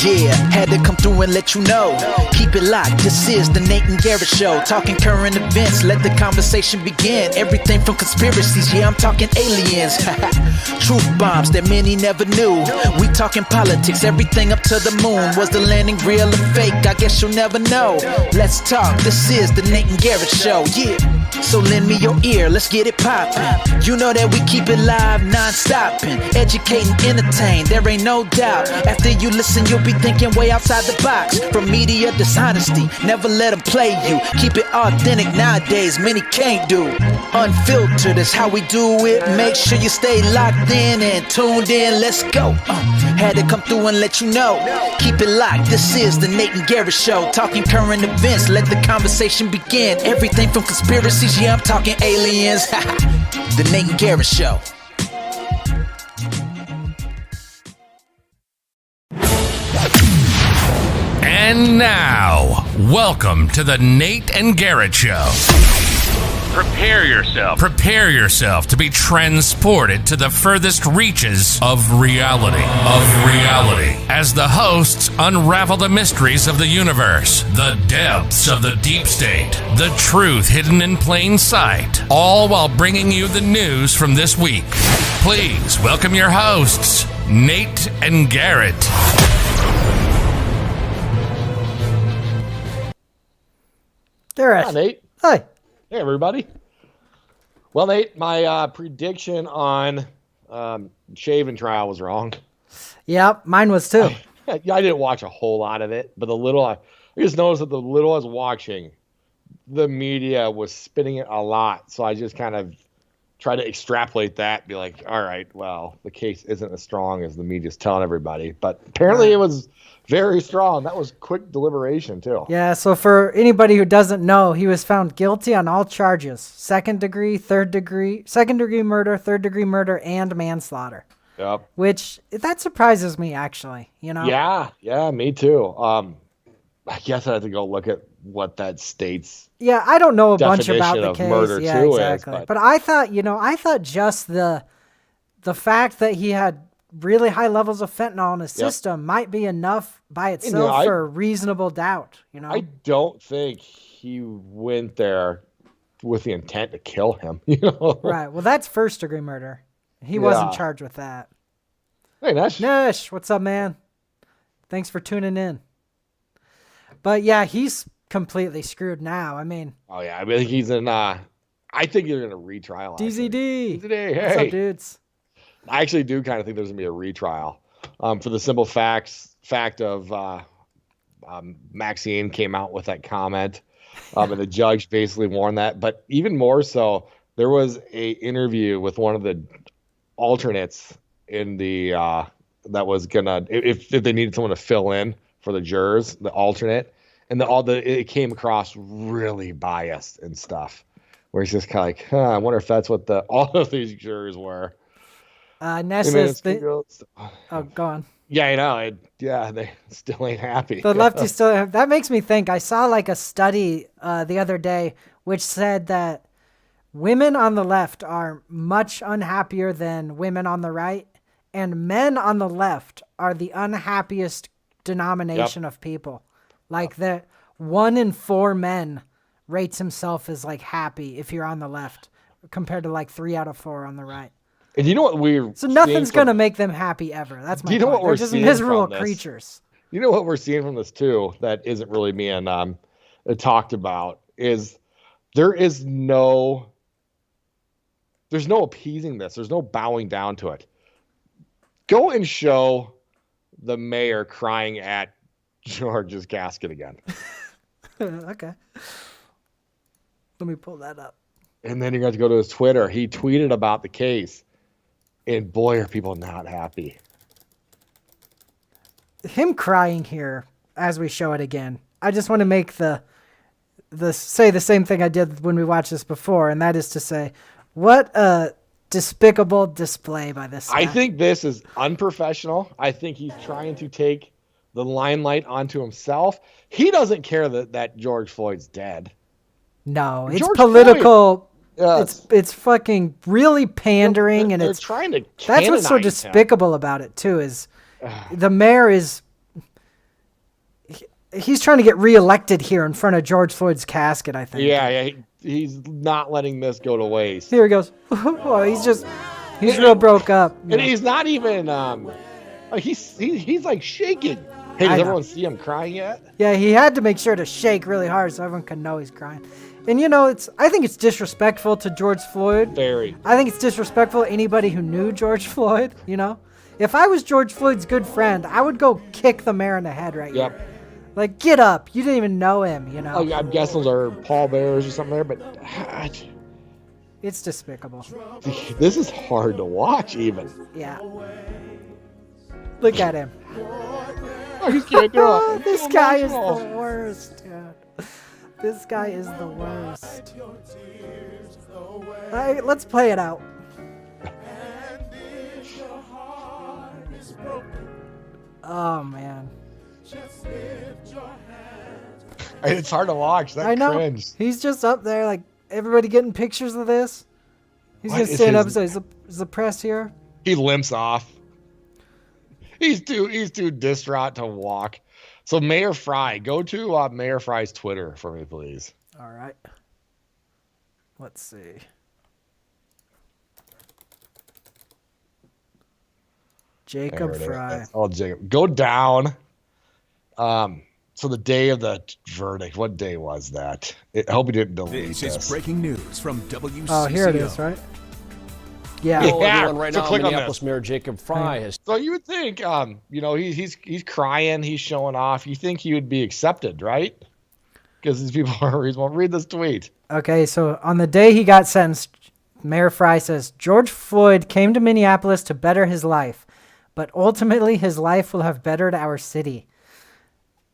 Yeah, had to come through and let you know. Keep it locked, this is the Nate and Garrett Show. Talking current events, let the conversation begin. Everything from conspiracies, yeah, I'm talking aliens. Truth bombs that many never knew. We talking politics, everything up to the moon. Was the landing real or fake? I guess you'll never know. Let's talk, this is the Nate and Garrett Show, yeah. So lend me your ear, let's get it poppin'. You know that we keep it live, non-stopping. Educating, entertain, there ain't no doubt. After you listen, you'll be thinking way outside the box. From media dishonesty, never let them play you. Keep it authentic nowadays, many can't do. Unfiltered is how we do it. Make sure you stay locked in and tuned in, let's go. Had to come through and let you know. Keep it locked, this is the Nate and Garrett Show. Talking current events, let the conversation begin. Everything from conspiracies, yeah, I'm talking aliens. The Nate and Garrett Show. And now, welcome to the Nate and Garrett Show. Prepare yourself to be transported to the furthest reaches of reality. As the hosts unravel the mysteries of the universe, the depths of the deep state, the truth hidden in plain sight, all while bringing you the news from this week. Please welcome your hosts, Nate and Garrett. Garrett. Hi, Nate. Hi. Hey, everybody. Well, Nate, my prediction on Shaven trial was wrong. Yep, mine was too. I didn't watch a whole lot of it, but the little I just noticed that the little I was watching, the media was spinning it a lot. So I just kind of tried to extrapolate that, be like, all right, well, the case isn't as strong as the media's telling everybody. But apparently it was very strong. That was quick deliberation, too. Yeah, so for anybody who doesn't know, he was found guilty on all charges. Second degree murder, third degree murder, and manslaughter. Yep. Which, that surprises me, actually, you know? Yeah, me too. I guess I have to go look at what that states. Yeah, I don't know a bunch about the case. Murder yeah, too exactly. Is, but I thought just the fact that he had really high levels of fentanyl in his system might be enough by itself for reasonable doubt. You know, I don't think he went there with the intent to kill him. You know, right? Well, that's first degree murder. He wasn't charged with that. Hey, Nash. Nash, what's up, man? Thanks for tuning in. But yeah, he's completely screwed now. I mean, oh yeah, I mean he's in. I think you're gonna retrial. DZD. Hey, what's up, dudes? I actually do kind of think there's gonna be a retrial, for the simple fact of Maxine came out with that comment, and the judge basically warned that. But even more so, there was a interview with one of the alternates in the that was gonna if they needed someone to fill in for the jurors, the alternate, and it came across really biased and stuff, where it's just kind of like, I wonder if that's what all of these jurors were. Nessa's oh, go on. Yeah, I know. They still ain't happy. The lefties still. That makes me think. I saw like a study the other day which said that women on the left are much unhappier than women on the right, and men on the left are the unhappiest denomination of people. Like that 1 in 4 men rates himself as like happy if you're on the left, compared to like 3 out of 4 on the right. And you know what so nothing's gonna make them happy ever. That's my point. They're just miserable creatures. You know what we're seeing from this too that isn't really being talked about is there's no appeasing this. There's no bowing down to it. Go and show the mayor crying at George's casket again. Okay. Let me pull that up. And then you're going to go to his Twitter. He tweeted about the case. And boy, are people not happy. Him crying here as we show it again. I just want to make say the same thing I did when we watched this before, and that is to say, what a despicable display by this guy. I think this is unprofessional. I think he's trying to take the limelight onto himself. He doesn't care that George Floyd's dead. No, it's political. It's fucking really pandering, and they're it's trying to. That's what's so despicable about it too. Is The mayor is. He's trying to get reelected here in front of George Floyd's casket, I think. Yeah. He's not letting this go to waste. Here he goes. Well, he's real broke up. And he's not even. He's like shaking. Hey, does everyone see him crying yet? Yeah, he had to make sure to shake really hard so everyone could know he's crying. And I think it's disrespectful to George Floyd. Very. I think it's disrespectful to anybody who knew George Floyd. If I was George Floyd's good friend, I would go kick the mayor in the head right here. Like, get up. You didn't even know him, I'm guessing those are pallbearers or something there, but it's despicable. This is hard to watch even. Yeah. Look at him. I just can't do it. This guy is the worst, dude. This guy is the worst. All right, let's play it out. Oh, man. It's hard to watch. That I know. cringe. He's just up there, like, everybody getting pictures of this. He's going to stand up and say, is the press here? He limps off. He's too distraught to walk. So Mayor Fry, go to Mayor Fry's Twitter for me, please. All right. Let's see. Jacob Fry. Oh, Jacob. Go down. So the day of the verdict, what day was that? I hope he didn't delete this. This is breaking news from WCCO. Oh, here it is, right? Yeah. Hello, everyone. Right so now, Minneapolis Mayor Jacob Fry has. So you would think, he's crying, he's showing off. You think he would be accepted, right? Because these people are reasonable. Read this tweet. Okay, so on the day he got sentenced, Mayor Fry says, George Floyd came to Minneapolis to better his life, but ultimately his life will have bettered our city.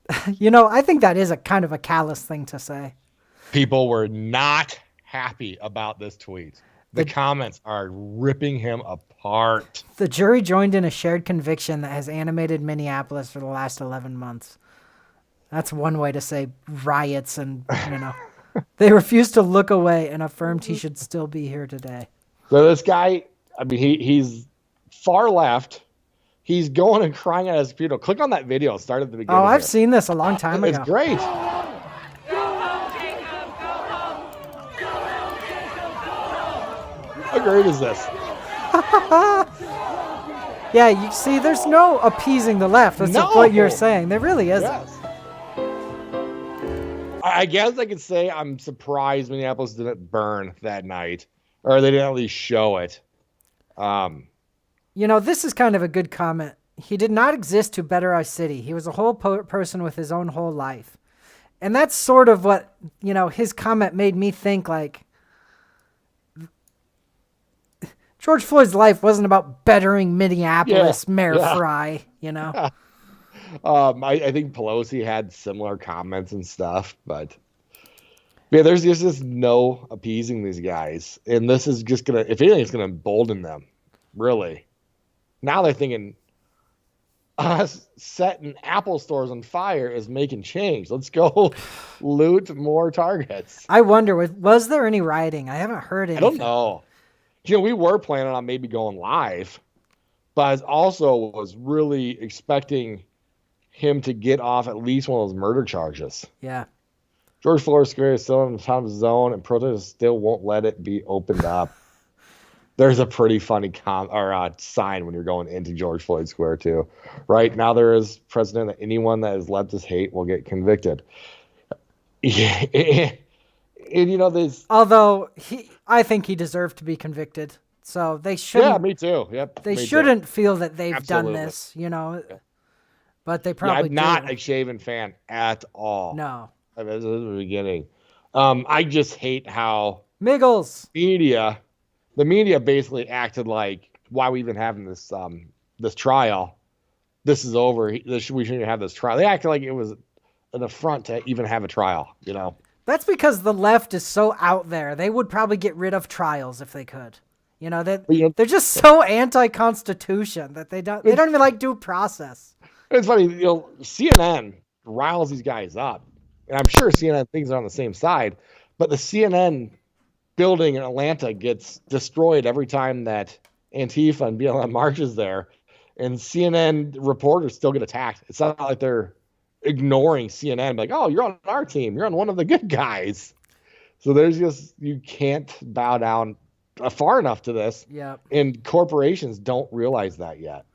I think that is a kind of a callous thing to say. People were not happy about this tweet. The comments are ripping him apart. The jury joined in a shared conviction that has animated Minneapolis for the last 11 months. That's one way to say riots and, they refused to look away and affirmed he should still be here today. So this guy, he's far left. He's going and crying at his computer. Click on that video. Start at the beginning. Oh, I've seen this a long time ago. It's great. How great is this? Yeah, you see, there's no appeasing the left. That's what you're saying. There really isn't. Yes. I guess I could say I'm surprised Minneapolis didn't burn that night, or they didn't at least show it. This is kind of a good comment. He did not exist to better our city. He was a whole person with his own whole life. And that's sort of what, his comment made me think, like, George Floyd's life wasn't about bettering Minneapolis, Mayor Fry, I think Pelosi had similar comments and stuff, but there's just no appeasing these guys. And this is just going to, if anything, it's going to embolden them, really. Now they're thinking, us setting Apple stores on fire is making change. Let's go loot more Targets. I wonder, was there any rioting? I haven't heard anything. I don't know. We were planning on maybe going live, but I also was really expecting him to get off at least one of those murder charges. Yeah. George Floyd Square is still in the time zone, and protesters still won't let it be opened up. There's a pretty funny sign when you're going into George Floyd Square, too. Right now, there is precedent that anyone that has leftist hate will get convicted. Yeah. And, there's... Although, I think he deserved to be convicted. So they shouldn't... Yeah, me too. Yep. They shouldn't feel that they've done this, Yeah. But they probably I'm not a Shaven fan at all. No. This is the beginning. I just hate how... Miggles! The media basically acted like, why are we even having this this trial? This is over. We shouldn't have this trial. They acted like it was an affront to even have a trial, That's because the left is so out there. They would probably get rid of trials if they could. They're just so anti-Constitution that they don't even like due process. It's funny, CNN riles these guys up. And I'm sure CNN thinks they're on the same side, but the CNN building in Atlanta gets destroyed every time that Antifa and BLM marches there. and CNN reporters still get attacked. It's not like they're ignoring CNN, like, oh, you're on our team. You're on one of the good guys. So there's just, you can't bow down far enough to this. Yep. And corporations don't realize that yet.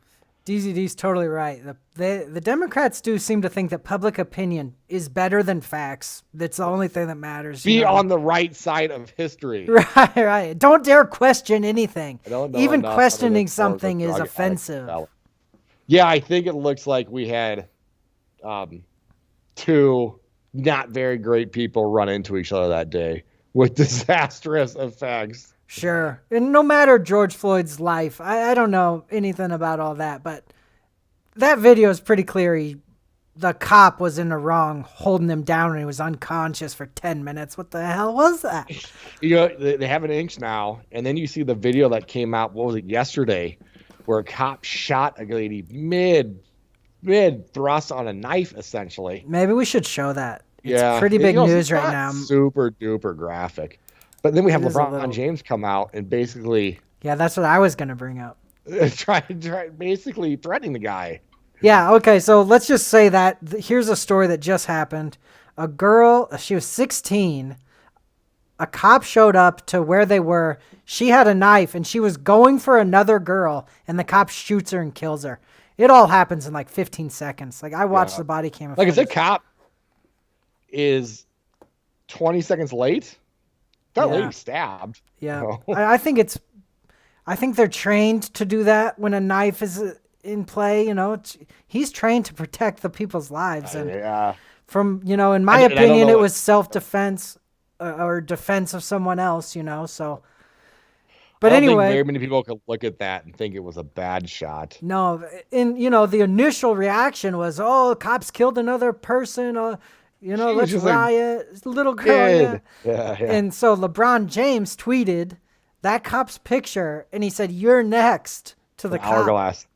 DZD's totally right. The Democrats do seem to think that public opinion is better than facts. That's the only thing that matters. Be on the right side of history. Right, right. Don't dare question anything. Even enough questioning other than something is drug offensive. addict. Yeah, I think it looks like we had two not very great people run into each other that day with disastrous effects. Sure. And no matter George Floyd's life, I don't know anything about all that, but that video is pretty clear. The cop was in the wrong, holding him down, and he was unconscious for 10 minutes. What the hell was that? You know, they have an inch now, and then you see the video that came out, what was it, yesterday, where a cop shot a lady mid thrust on a knife, essentially. Maybe we should show that. It's Yeah. pretty big news it's right not now. Super duper graphic. But then we have It is a LeBron little- James come out and basically Yeah, that's what I was going to bring up. basically threatening the guy. Yeah, okay, so let's just say that here's a story that just happened. A girl, she was 16. A cop showed up to where they were. She had a knife and she was going for another girl, and the cop shoots her and kills her. It all happens in like 15 seconds. Like, I watched the body cam. Like, if the cop is 20 seconds late, that Yeah. lady's stabbed. Yeah, No. I think they're trained to do that when a knife is in play. You know, he's trained to protect the people's lives, and Yeah. from in my I don't opinion, know it what- was self-defense or defense of someone else. So, but I don't think anyway, very many people could look at that and think it was a bad shot. no, and the initial reaction was, "Oh, cops killed another person." Let's just a riot. Little girl, yeah. Yeah. And so LeBron James tweeted that cop's picture, and he said, "You're next" to the cop. Hourglass.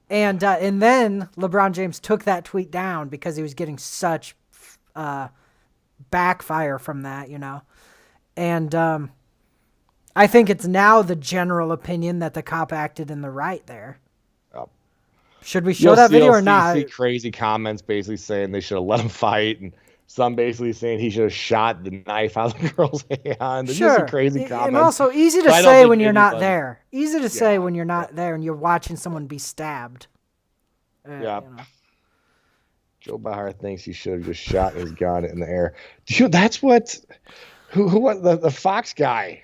And then LeBron James took that tweet down because he was getting such backfire from that, And I think it's now the general opinion that the cop acted in the right there. Yep. Should we show that video or not? See crazy comments basically saying they should have let him fight, and some basically saying he should have shot the knife out of the girl's hand. There's just some crazy comments. And also easy to But I don't say think when you're not anybody- there. Easy to say when you're not there and you're watching someone be stabbed. Yeah. Joe Bauer thinks he should have just shot his gun in the air. That's what the Fox guy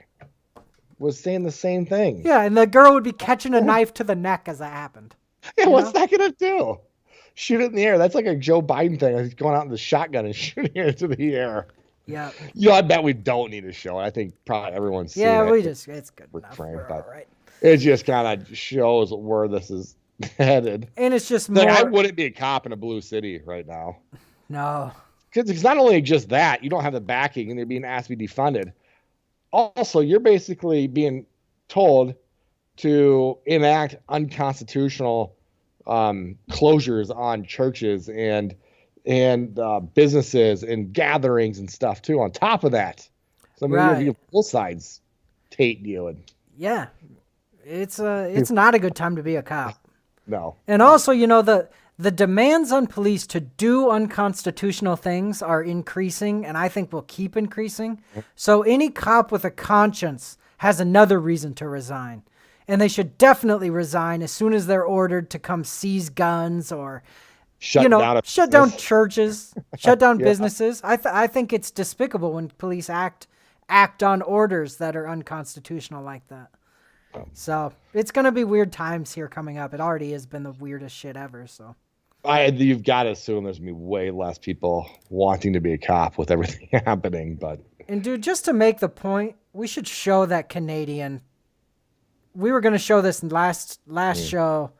was saying the same thing. Yeah, and the girl would be catching a knife to the neck as that happened. Yeah, what's that gonna do? Shoot it in the air. That's like a Joe Biden thing. He's going out in the shotgun and shooting it into the air. Yeah. I bet we don't need to show it. I think probably everyone's seen Yeah, it. it's good enough. Frame, We're but all right. it just kind of shows where this is headed. And it's just more. Like, I wouldn't be a cop in a blue city right now. No. Because it's not only just that, you don't have the backing and they're being asked to be defunded. Also, you're basically being told to enact unconstitutional closures on churches and businesses and gatherings and stuff too. On top of that, so I mean, Right. you have both sides taking you. And Yeah. It's not a good time to be a cop. no, And also, the demands on police to do unconstitutional things are increasing, and I think will keep increasing. So any cop with a conscience has another reason to resign. And they should definitely resign as soon as they're ordered to come seize guns or, shut down. shut down churches, shut down businesses. I think it's despicable when police act on orders that are unconstitutional like that. So it's going to be weird times here coming up. It already has been the weirdest shit ever. So You've got to assume there's gonna be way less people wanting to be a cop with everything happening. But and dude, just to make the point, we should show that Canadian. We were going to show this in last show.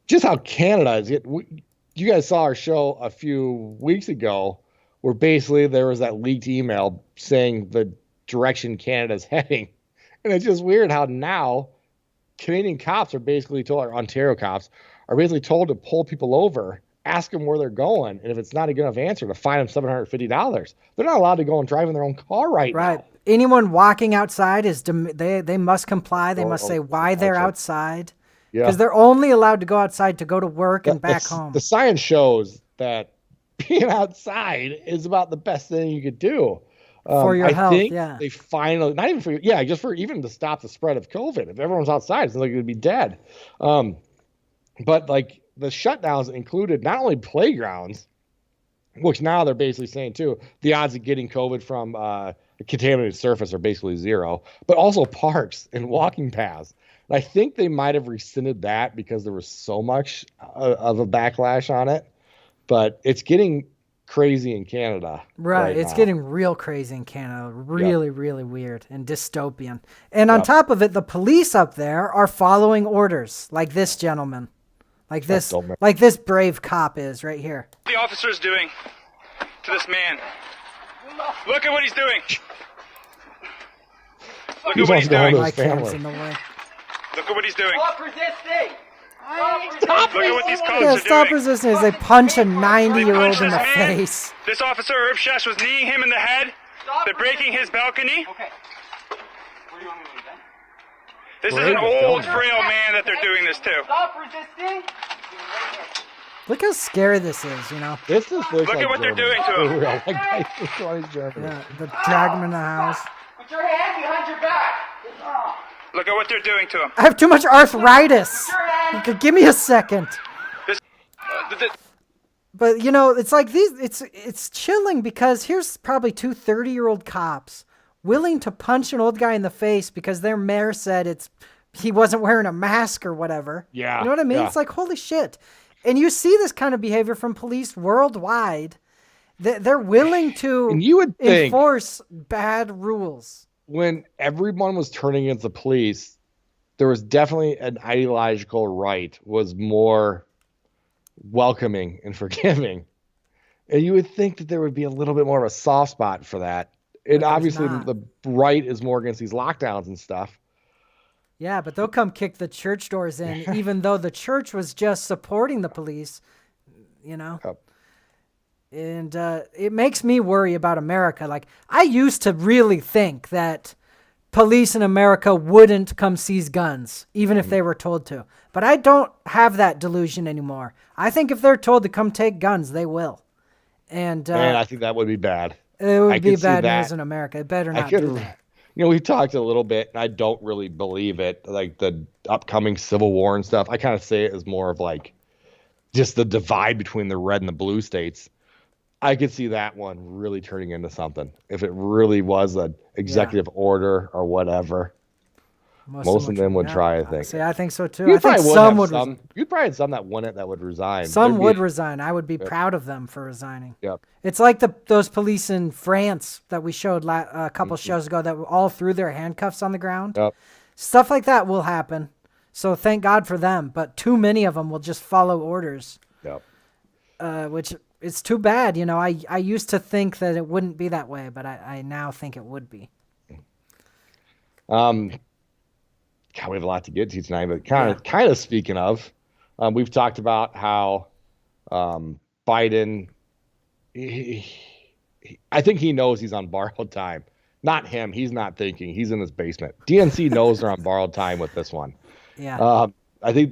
just how Canada is. You guys saw our show a few weeks ago where basically there was that leaked email saying the direction Canada's heading. And it's just weird how now Canadian cops are basically told, or Ontario cops are basically told to pull people over, ask them where they're going, and if it's not a good enough answer, to fine them $750. They're not allowed to go and drive in their own car right now. Anyone walking outside they must comply. They must say why they're outside. outside. Yeah. Because they're only allowed to go outside to go to work and back home. The science shows that being outside is about the best thing you could do. For your I health, think yeah. they finally, not even for, yeah, just for even to stop the spread of COVID. If everyone's outside, it's like it would be dead. But like the shutdowns included not only playgrounds, which now they're basically saying too, the odds of getting COVID from a contaminated surface are basically zero, but also parks and walking paths. And I think they might have rescinded that because there was so much of a backlash on it. But it's getting crazy in Canada. Right. It's now. getting real crazy in Canada. Really, really weird and dystopian. And on top of it, the police up there are following orders, like this gentleman. Like this brave cop is right here. The officer is doing to this man. Look at what he's doing. Look at what he's doing. My cam's in the way. Look at what he's doing. Stop resisting! Look at what these cops Yeah, are stop doing. resisting as they punch a 90-year-old in the Punch this man. face. This officer, Herb Shesh, was kneeing him in the head. They're breaking his balcony. Okay. Where do you want me to leave then? This is an old, frail man that they're doing this to. Stop resisting! Look how scary this is, you know? This is Look at what they're doing to him. Like 1920s Germany. Yeah, the drag him in the house. Put your hand behind your back! Look at what they're doing to him. I have too much arthritis. You could give me a second. But you know, it's like these. It's chilling because here's probably two 30-year-old cops willing to punch an old guy in the face because their mayor said he wasn't wearing a mask or whatever. Yeah, you know what I mean? yeah. It's like holy shit. And you see this kind of behavior from police worldwide. They're willing to And you would think enforce bad rules. when everyone was turning against the police, there was definitely an ideological right was more welcoming and forgiving. And you would think that there would be a little bit more of a soft spot for that. And obviously not. the right is more against these lockdowns and stuff. Yeah, but they'll come kick the church doors in, even though the church was just supporting the police, you know? Yep. And it makes me worry about America. Like, I used to really think that police in America wouldn't come seize guns, even if they were told to. But I don't have that delusion anymore. I think if they're told to come take guns, they will. And I think that would be bad. it would I be could see bad that. news in America. It better I not do could, that. you know, we talked a little bit, and I don't really believe it. Like the upcoming Civil War and stuff, I kind of say it as more of like just the divide between the red and the blue states. I could see that one really turning into something if it really was an executive order or whatever. Most of them would try, I think. See, I think so too. You I think probably some would would. have some. You'd probably have some that wouldn't, that would resign. Some There'd would be- resign. I would be proud of them for resigning. Yep. It's like those police in France that we showed a couple shows ago that all threw their handcuffs on the ground. Yep. Stuff like that will happen. So thank God for them. But too many of them will just follow orders, Yep. which is too bad. You know, I used to think that it wouldn't be that way, but I now think it would be. God, we have a lot to get to tonight, but kind of speaking of, we've talked about how Biden, I think he knows he's on borrowed time. Not him. He's not thinking. He's in his basement. DNC knows they're on borrowed time with this one. Yeah. I think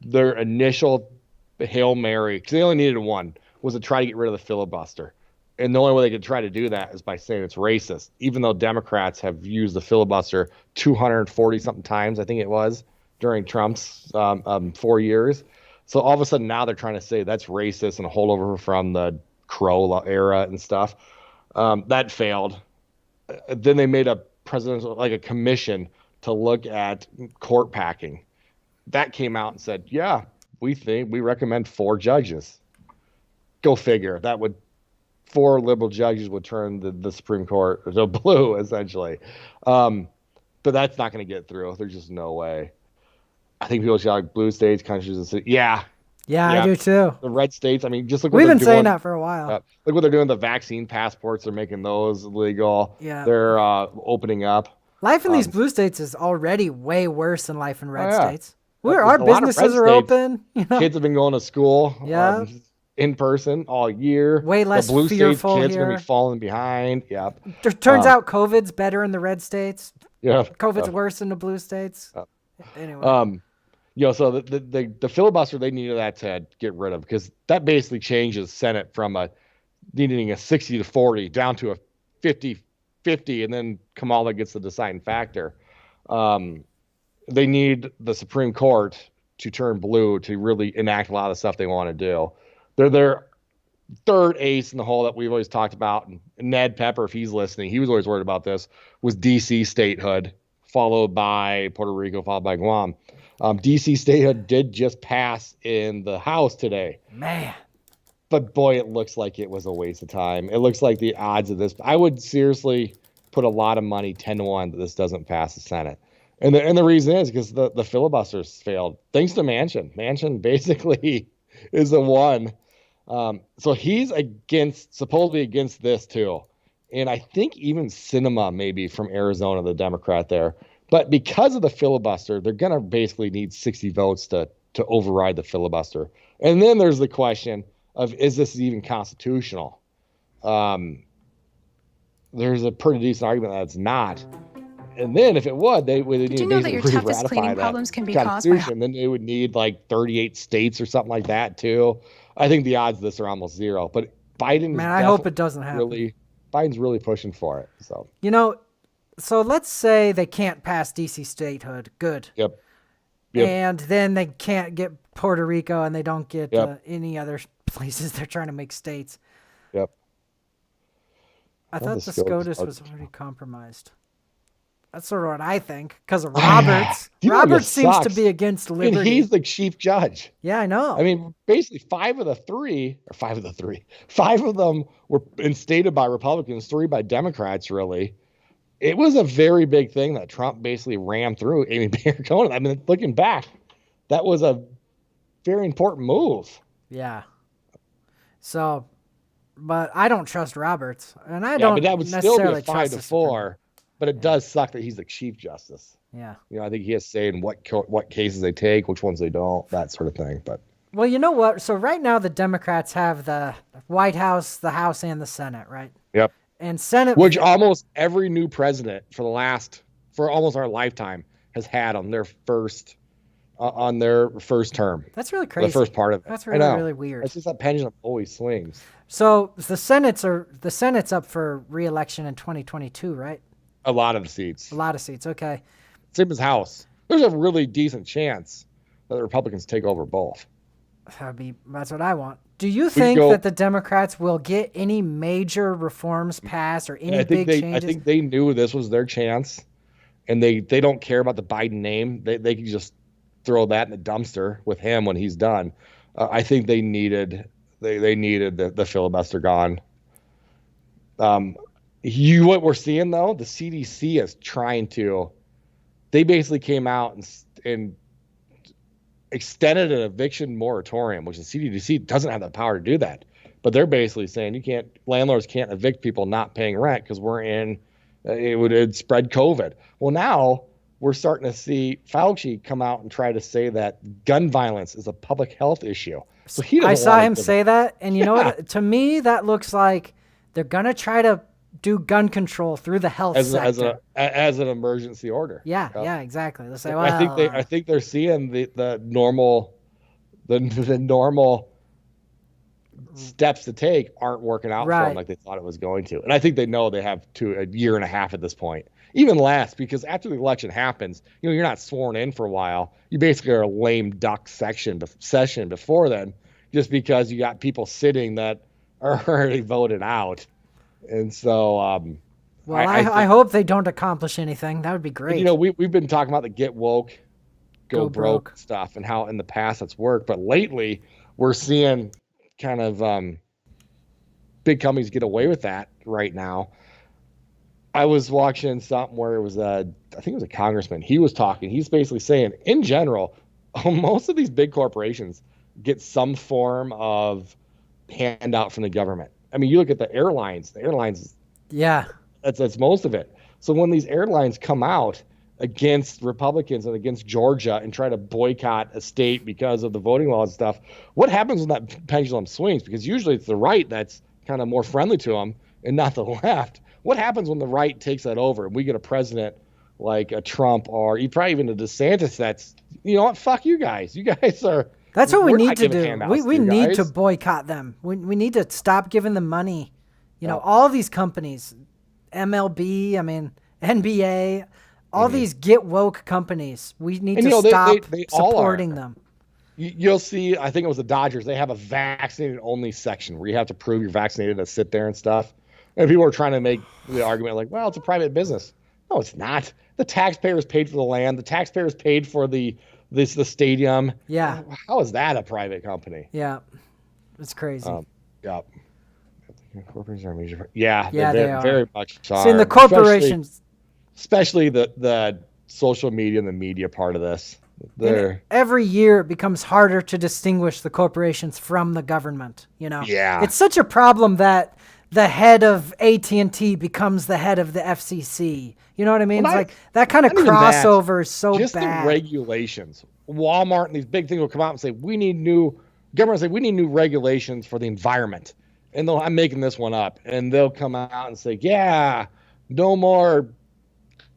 their initial Hail Mary, because they only needed one, was to try to get rid of the filibuster. And the only way they could try to do that is by saying it's racist, even though Democrats have used the filibuster 240-something times, I think it was, during Trump's 4 years. So all of a sudden now they're trying to say that's racist and a holdover from the Crow era and stuff. That failed. Then they made a presidential, like a commission to look at court packing. That came out and said, yeah, we recommend 4 judges. Go figure. That would 4 liberal judges would turn the Supreme Court to blue, essentially. But that's not going to get through. There's just no way. I think people should like blue states, countries, and yeah, I do too. the red states. I mean, just look what We've they're been saying doing. that for a while. Look what they're doing. The vaccine passports, they're making those illegal. Yeah. They're opening up. Life in these blue states is already way worse than life in red yeah. states. Our A lot of businesses red are states, open. You know? Kids have been going to school. Yeah. In person all year. Way less the blue fearful states kids are gonna here. be falling behind. Yep. Turns out COVID's better in the red states. Yeah. COVID's worse in the blue states. Anyway. So the filibuster, they needed that to get rid of, because that basically changes Senate from needing a 60-40 down to a 50-50, and then Kamala gets the deciding factor. They need the Supreme Court to turn blue to really enact a lot of the stuff they want to do. They're their third ace in the hole that we've always talked about. And Ned Pepper, if he's listening, he was always worried about this, was D.C. statehood, followed by Puerto Rico, followed by Guam. D.C. statehood did just pass in the House today. Man. But boy, it looks like it was a waste of time. It looks like the odds of this, I would seriously put a lot of money, 10-1, that this doesn't pass the Senate. And the reason is because the filibusters failed, thanks to Manchin. Manchin basically is the one. So he's supposedly against this too. And I think even Sinema, maybe from Arizona, the Democrat there. But because of the filibuster, they're going to basically need 60 votes to override the filibuster. And then there's the question of, is this even constitutional? There's a pretty decent argument that it's not. And then if it would, they would need to basically ratify that Constitution. Then they would need like 38 states or something like that too. I think the odds of this are almost zero. But Biden, I hope it doesn't happen. Biden's really pushing for it. So so let's say they can't pass DC statehood. Good. Yep. And then they can't get Puerto Rico, and they don't get any other places they're trying to make states. Yep. I thought the SCOTUS was already compromised. That's sort of what I think, because of Roberts. Roberts seems to be against liberty. And he's the chief judge. Yeah, I know. I mean, basically five of them were instated by Republicans, 3 by Democrats, really. It was a very big thing that Trump basically rammed through Amy Coney. I mean, looking back, that was a very important move. Yeah. So, but I don't trust Roberts, and I don't but that would necessarily still be a 5-4. But it does suck that he's the chief justice. Yeah. I think he has say in what cases they take, which ones they don't, that sort of thing. But well, you know what? So right now the Democrats have the White House, the House, and the Senate, right? Yep. And Senate, which almost every new president for almost our lifetime has had on their first term. That's really crazy. The first part of it. That's really weird. It's just that pendulum always swings. So the Senate's up for re-election in 2022, right? A lot of seats. Okay. Same as House. There's a really decent chance that the Republicans take over both. That's what I want. Do you think that the Democrats will get any major reforms passed or any big changes? I think they knew this was their chance, and they don't care about the Biden name. They can just throw that in the dumpster with him when he's done. I think they needed the filibuster gone. What we're seeing though, the CDC is trying to. They basically came out and extended an eviction moratorium, which the CDC doesn't have the power to do that. But they're basically saying landlords can't evict people not paying rent because it'd spread COVID. Well, now we're starting to see Fauci come out and try to say that gun violence is a public health issue. So I saw him say that, and you know what? To me, that looks like they're gonna try to do gun control through the health sector as an emergency order. Yeah, exactly. Let's say, well, I think they're seeing the normal steps to take aren't working out for them like they thought it was going to. And I think they know they have a year and a half at this point, even less, because after the election happens, you're not sworn in for a while. You basically are a lame duck session before then, just because you got people sitting that are already voted out. And so, I hope they don't accomplish anything. That would be great. We've been talking about the get woke, go broke stuff, and how in the past it's worked. But lately, we're seeing kind of big companies get away with that right now. I was watching something where it was I think it was a congressman. He was talking. He's basically saying, in general, most of these big corporations get some form of handout from the government. I mean, you look at the airlines. That's most of it. So when these airlines come out against Republicans and against Georgia and try to boycott a state because of the voting laws and stuff, what happens when that pendulum swings? Because usually it's the right that's kind of more friendly to them and not the left. What happens when the right takes that over and we get a president like a Trump or probably even a DeSantis, that's, you know what, fuck you guys. You guys are. That's what we we're need not to giving do. handouts We you need to guys. boycott them. We need to stop giving them money. You know, all these companies, MLB, I mean, NBA, all these get woke companies. We need And, to you know, stop they all supporting are. them. You'll see, I think it was the Dodgers, they have a vaccinated only section where you have to prove you're vaccinated to sit there and stuff. And people are trying to make the argument like, well, it's a private business. No, it's not. The taxpayers paid for the land. The taxpayers paid for the stadium. Yeah. How is that a private company? Yeah. It's crazy. Yeah. Corporations are major. Yeah, Yeah, they they are. very much are. See, in the corporations, especially the social media and the media part of this. They're every year it becomes harder to distinguish the corporations from the government. You know, Yeah. it's such a problem that the head of AT&T becomes the head of the FCC. You know what I mean? Well, it's like that kind of not even that. crossover is so just bad. the regulations. Walmart and these big things will come out and say we need new regulations for the environment. And I'm making this one up, and they'll come out and say, yeah, no more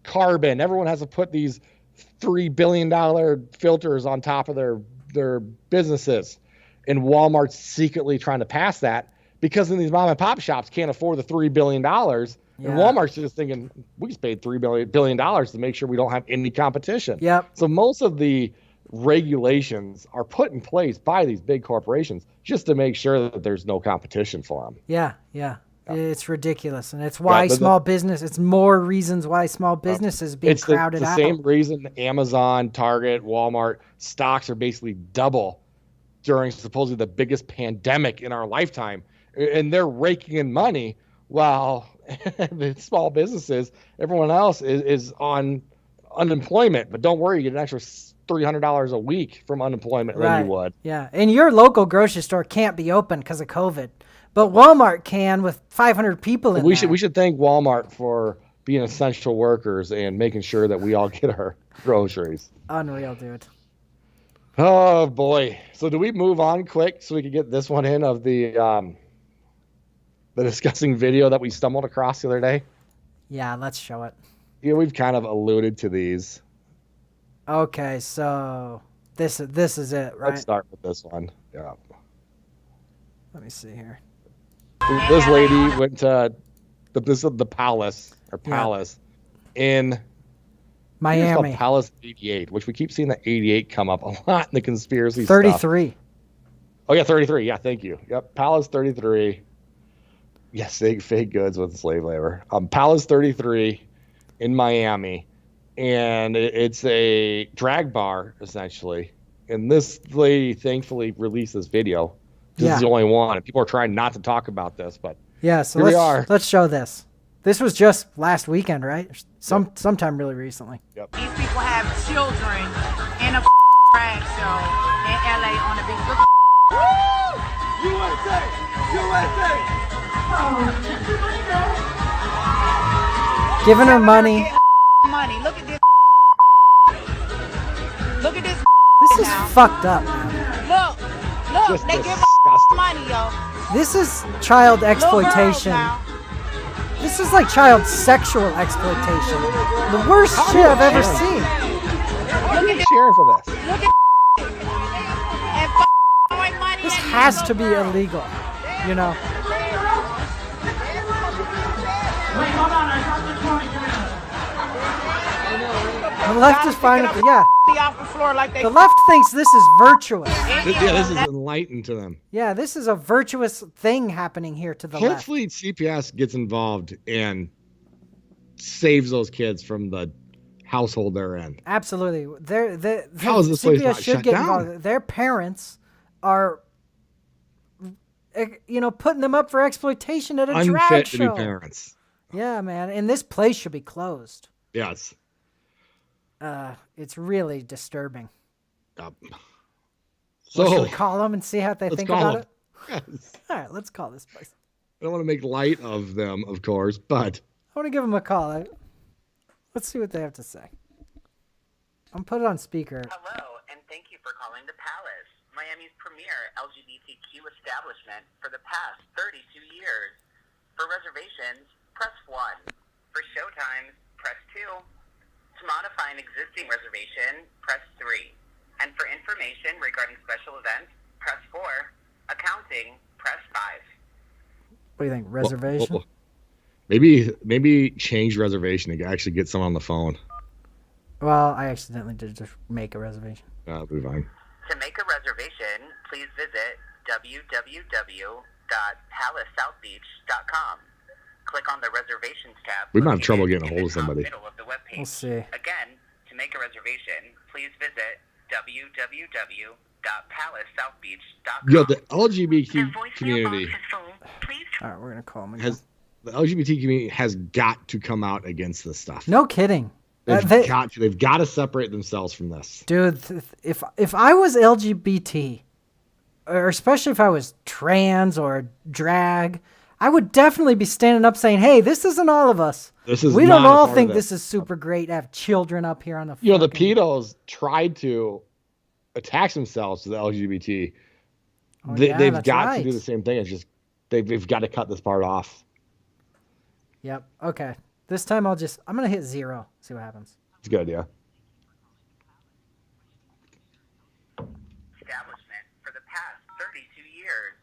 carbon. Everyone has to put these $3 billion filters on top of their businesses. And Walmart's secretly trying to pass that because then these mom and pop shops can't afford the $3 billion. And Walmart's just thinking, we just paid $3 billion to make sure we don't have any competition. Yep. So most of the regulations are put in place by these big corporations just to make sure that there's no competition for them. Yeah. It's ridiculous. And it's why small business, it's more reasons why small businesses being crowded out. out. It's the same reason Amazon, Target, Walmart stocks are basically double during supposedly the biggest pandemic in our lifetime. And they're raking in money while the small businesses, everyone else is on unemployment. But don't worry, you get an extra $300 a week from unemployment than you would. Yeah. And your local grocery store can't be open because of COVID. But Walmart can with 500 people in there. We should thank Walmart for being essential workers and making sure that we all get our groceries. Unreal, dude. Oh, boy. So do we move on quick so we can get this one in of the disgusting video that we stumbled across the other day? Yeah, let's show it. Yeah, we've kind of alluded to these. Okay, so this is it, right? Let's start with this one. Yeah. Let me see here. This lady went to the Palace in Miami. Palace 88, which we keep seeing the 88 come up a lot in the conspiracy 33. stuff. Oh yeah, 33. Yeah, thank you. Yep, Palace 33. Yes, fake goods with slave labor. Palace 33 in Miami, and it's a drag bar essentially. And this lady thankfully released this video. This is the only one. And people are trying not to talk about this, but yeah. So let's show this. This was just last weekend, right? Sometime really recently. Yep. These people have children in a drag show in LA on the beach. Look USA! USA! Giving her money. money. Look at this. Look at this. This is fucked up. Look, Just they give disgusting. money, yo. This is child Little girls exploitation. now. This is like child sexual exploitation. The worst shit I've ever seen. How are you cheering for this? Look at and throwing money This at you, has to little be girl. illegal. You know. The left is fine with yeah. Off the floor like they The left thinks this is virtuous. This is enlightened to them. Yeah, this is a virtuous thing happening here to the left. Hopefully CPS gets involved and saves those kids from the household they're in. Absolutely. How is this place CPS not should shut get down? involved. Their parents are putting them up for exploitation at a drag Unfit to show. be parents. Yeah, man. And this place should be closed. Yes. It's really disturbing. Yep. So should So we call them and see how they let's think call about them. it? Yes. All right, let's call this place. I don't want to make light of them, of course, but I want to give them a call. Let's see what they have to say. I'm put it on speaker. Hello, and thank you for calling the Palace, Miami's premier LGBTQ establishment for the past 32 years. For reservations, press 1. For showtimes, press 2. by an existing reservation, press 3. And for information regarding special events, press 4. Accounting, press 5. What do you think? Reservation? Maybe change reservation to actually get someone on the phone. Well, I accidentally did just make a reservation. That'll be fine. To make a reservation, please visit www.palacesouthbeach.com. Click on the reservations tab. We might have trouble located getting a hold of in the top somebody. middle of the webpage. We'll see. Again, to make a reservation, please visit www.palacesouthbeach.com. Yo, the LGBT community All right, we're gonna call him again. the LGBT community has got to come out against this stuff. No kidding. They've got to separate themselves from this. Dude, if I was LGBT, or especially if I was trans or drag, I would definitely be standing up saying, "Hey, this isn't all of us. We don't all think this is super great to have children up here on the." You know, the pedos tried to attach themselves to the LGBT. They've got to do the same thing. It's just they've got to cut this part off. Yep. Okay. This time I'm gonna hit 0. See what happens. It's a good idea. Establishment for the past 32 years.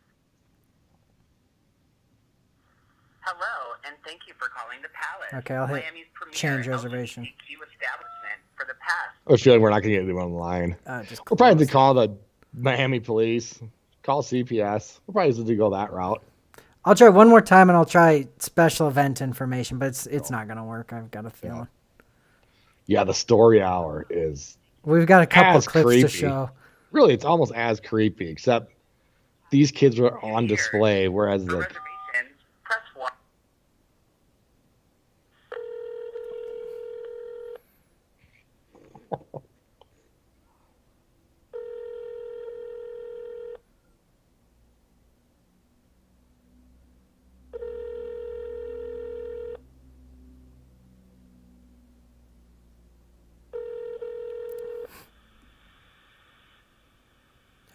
Hello, and thank you for calling the Palace. Okay, I'll hit Miami's premier change reservation. LGBTQ establishment for the past. I was feeling we're not going to get anyone online. We'll probably have to call the Miami police, call CPS. We'll probably have to go that route. I'll try one more time, and I'll try special event information, but it's not gonna work. I've got a feeling. Yeah, the story hour is. We've got a couple as clips creepy. to show. Really, it's almost as creepy, except these kids were on display, whereas the. Reservations, press 1.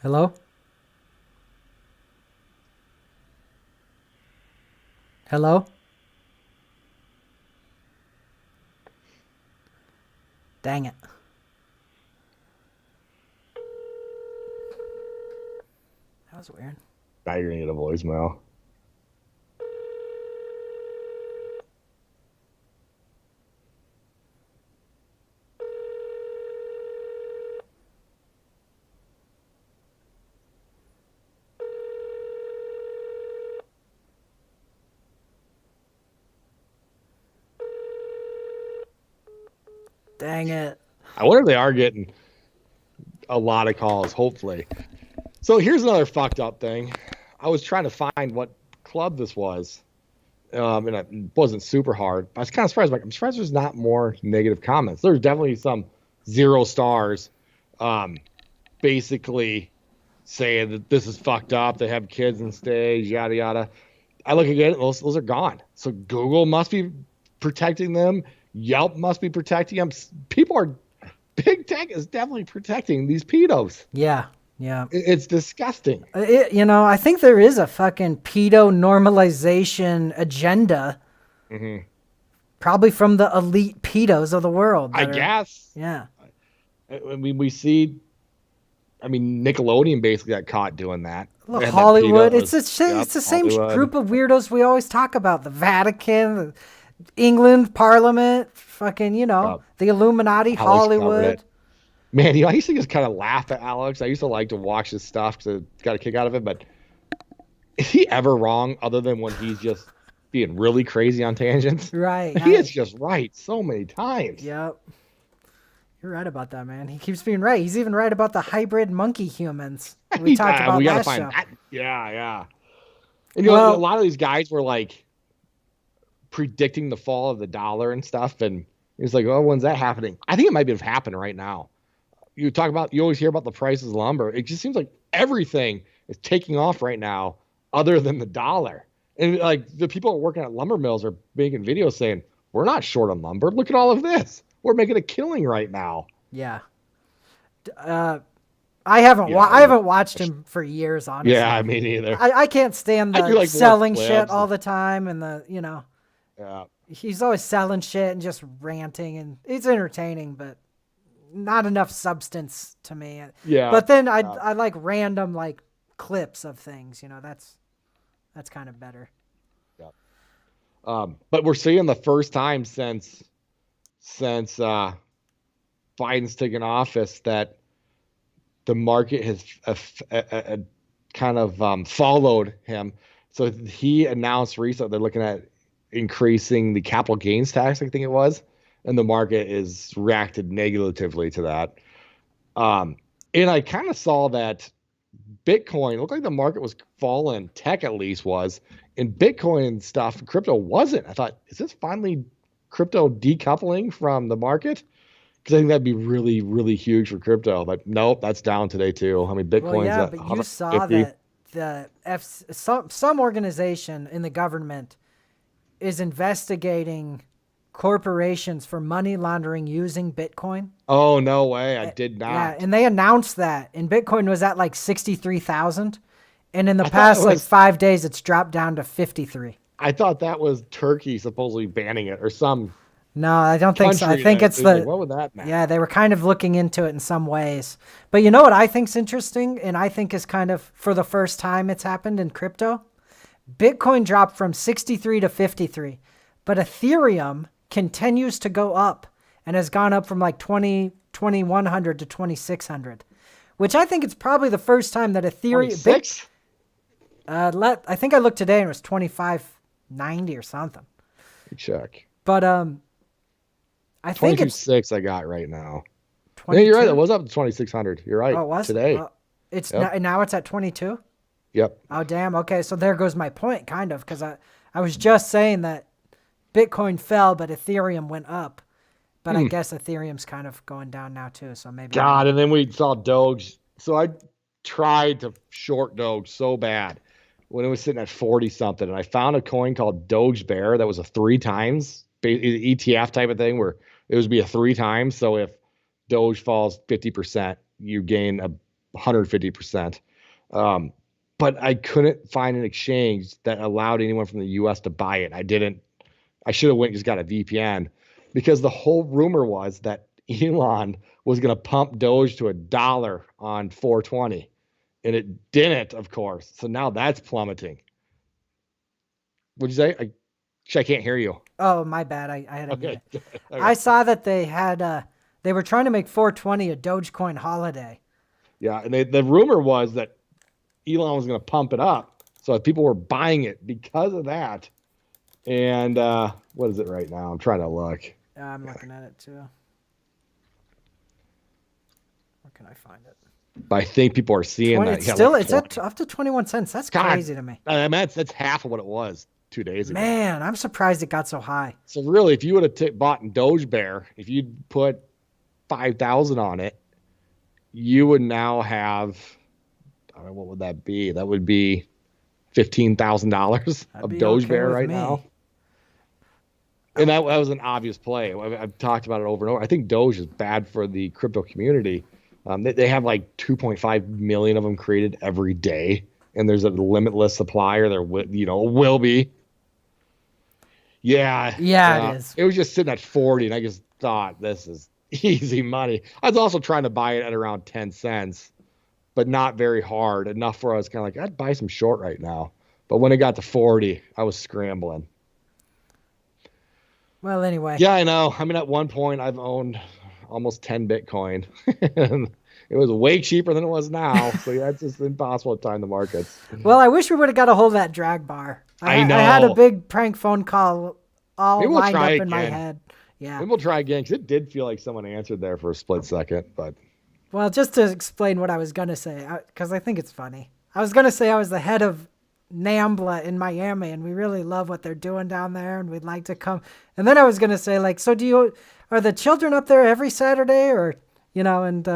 Hello? Hello? Dang it. That was weird. Now you're going to get a voicemail. Dang it. I wonder if they are getting a lot of calls, hopefully. So here's another fucked up thing. I was trying to find what club this was, and it wasn't super hard. I was kind of surprised. I'm surprised there's not more negative comments. There's definitely some 0 stars basically saying that this is fucked up. They have kids on stage, yada, yada. I look again, those are gone. So Google must be protecting them. Yelp must be protecting them. Big tech is definitely protecting these pedos. Yeah. It's disgusting. I think there is a fucking pedo normalization agenda. Mm-hmm. Probably from the elite pedos of the world. I guess. Yeah. I mean, we see. I mean, Nickelodeon basically got caught doing that. Look, Hollywood. It's the same Hollywood. group of weirdos we always talk about. The Vatican, England, Parliament, fucking, the Illuminati, Alex Hollywood. Man, I used to just kind of laugh at Alex. I used to like to watch his stuff because I got a kick out of it. But is he ever wrong other than when he's just being really crazy on tangents? Right. He is just right so many times. Yep. You're right about that, man. He keeps being right. He's even right about the hybrid monkey humans we talked about we gotta last find show. that. Yeah. And a lot of these guys were like predicting the fall of the dollar and stuff, and it's like, oh, when's that happening? I think it might be happening right now. You always hear about the prices of lumber. It just seems like everything is taking off right now, other than the dollar. And like the people working at lumber mills are making videos saying, "We're not short on lumber. Look at all of this. We're making a killing right now." Yeah. I haven't watched him for years, honestly. Yeah, me neither. I can't stand the selling shit all the time and the. Yeah. he's always selling shit and just ranting, and it's entertaining, but not enough substance to me. Yeah. But then I like random like clips of things, that's kind of better. Yeah. But we're seeing the first time since Biden's taken office that the market has kind of followed him. So he announced recently they're looking at increasing the capital gains tax, I think it was, and the market is reacted negatively to that. And I kind of saw that Bitcoin looked like the market was falling, tech at least was, and Bitcoin and stuff, crypto wasn't. I thought, is this finally crypto decoupling from the market? Because I think that'd be really, really huge for crypto. But nope, that's down today too. I mean, Bitcoin's at but you saw that some organization in the government is investigating corporations for money laundering using Bitcoin. Oh, no way. I did not. Yeah, and they announced that. And Bitcoin was at like 63,000. And in the past 5 days, it's dropped down to 53. I thought that was Turkey supposedly banning it or some. No, I don't think so. I think it's what would that matter? Yeah, they were kind of looking into it in some ways. But you know what I think's interesting, and I think is kind of for the first time it's happened in crypto? Bitcoin dropped from 63 to 53, but Ethereum continues to go up and has gone up from like 2,100 to 2,600, which I think it's probably the first time that Ethereum. 26? I think I looked today and it was 2,590 or something. Check. But I think it's 26 I got right now. 22? Yeah, you're right. It was up to 2,600. You're right. Oh, it was today. It's now it's at 22. Yep. Oh, damn. Okay, so there goes my point, kind of, because I was just saying that Bitcoin fell, but Ethereum went up. But I guess Ethereum's kind of going down now too. So maybe. God, and then we saw Doge. So I tried to short Doge so bad when it was sitting at 40 something, and I found a coin called Doge Bear that was a 3 times ETF type of thing where it would be a 3 times. So if Doge falls 50%, you gain 150%. But I couldn't find an exchange that allowed anyone from the US to buy it. I should have went and just got a VPN because the whole rumor was that Elon was going to pump Doge to $1 on 420. And it didn't, of course. So now that's plummeting. What'd you say? I can't hear you. Oh, my bad. I had a Okay. minute. I saw that they had they were trying to make 420 a Dogecoin holiday. Yeah, and the rumor was that Elon was going to pump it up, so people were buying it because of that. And what is it right now? I'm trying to look. I'm looking at it too. Where can I find it? But I think people are seeing that. It's at up to 21 cents. That's crazy to me. I mean, that's half of what it was 2 days ago. Man, I'm surprised it got so high. So really, if you would have bought in Doge Bear, if you'd put 5,000 on it, you would now have, I don't know, what would that be? That would be $15,000 of Doge Bear right now. And that was an obvious play. I've talked about it over and over. I think Doge is bad for the crypto community. They have like 2.5 million of them created every day, and there's a limitless supply, or there will be. Yeah, it is. It was just sitting at 40, and I just thought this is easy money. I was also trying to buy it at around 10 cents, but not very hard enough for us. Kind of like I'd buy some short right now, but when it got to 40, I was scrambling. Well, anyway. Yeah, I know. I mean, at one point, I've owned almost 10 Bitcoin. And it was way cheaper than it was now. So yeah, it's just impossible to time the markets. Well, I wish we would have got a hold of that drag bar. I know. I had a big prank phone call all lined up in my again. head. Yeah. Maybe we'll try again because it did feel like someone answered there for a split second. But well, just to explain what I was going to say, because I think it's funny. I was going to say I was the head of NAMBLA in Miami, and we really love what they're doing down there, and we'd like to come. And then I was going to say, like, so are the children up there every Saturday, or, and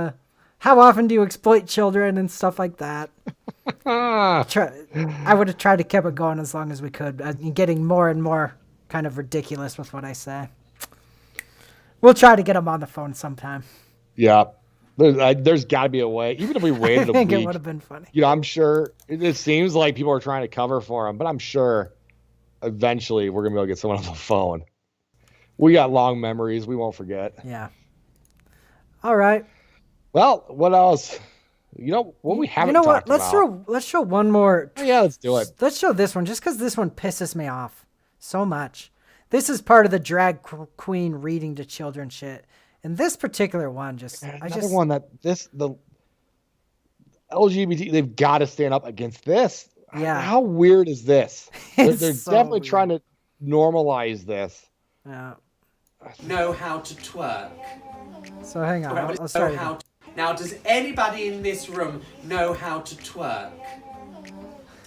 how often do you exploit children and stuff like that? I would have tried to keep it going as long as we could, getting more and more kind of ridiculous with what I say. We'll try to get them on the phone sometime. Yeah. There's got to be a way. Even if we waited a week. I think it would have been funny. I'm sure it seems like people are trying to cover for them, but I'm sure eventually we're going to be able to get someone on the phone. We got long memories. We won't forget. Yeah. All right. Well, what else? You know what we haven't talked about? Let's show one more. Oh, yeah, let's do it. Let's show this one just because this one pisses me off so much. This is part of the drag queen reading to children shit. And this particular one the LGBT, they've got to stand up against this. Yeah. How weird is this? They're so definitely weird. trying to normalize this. Yeah. Know how to twerk. So hang on. I'll Know start how now, does anybody in this room know how to twerk?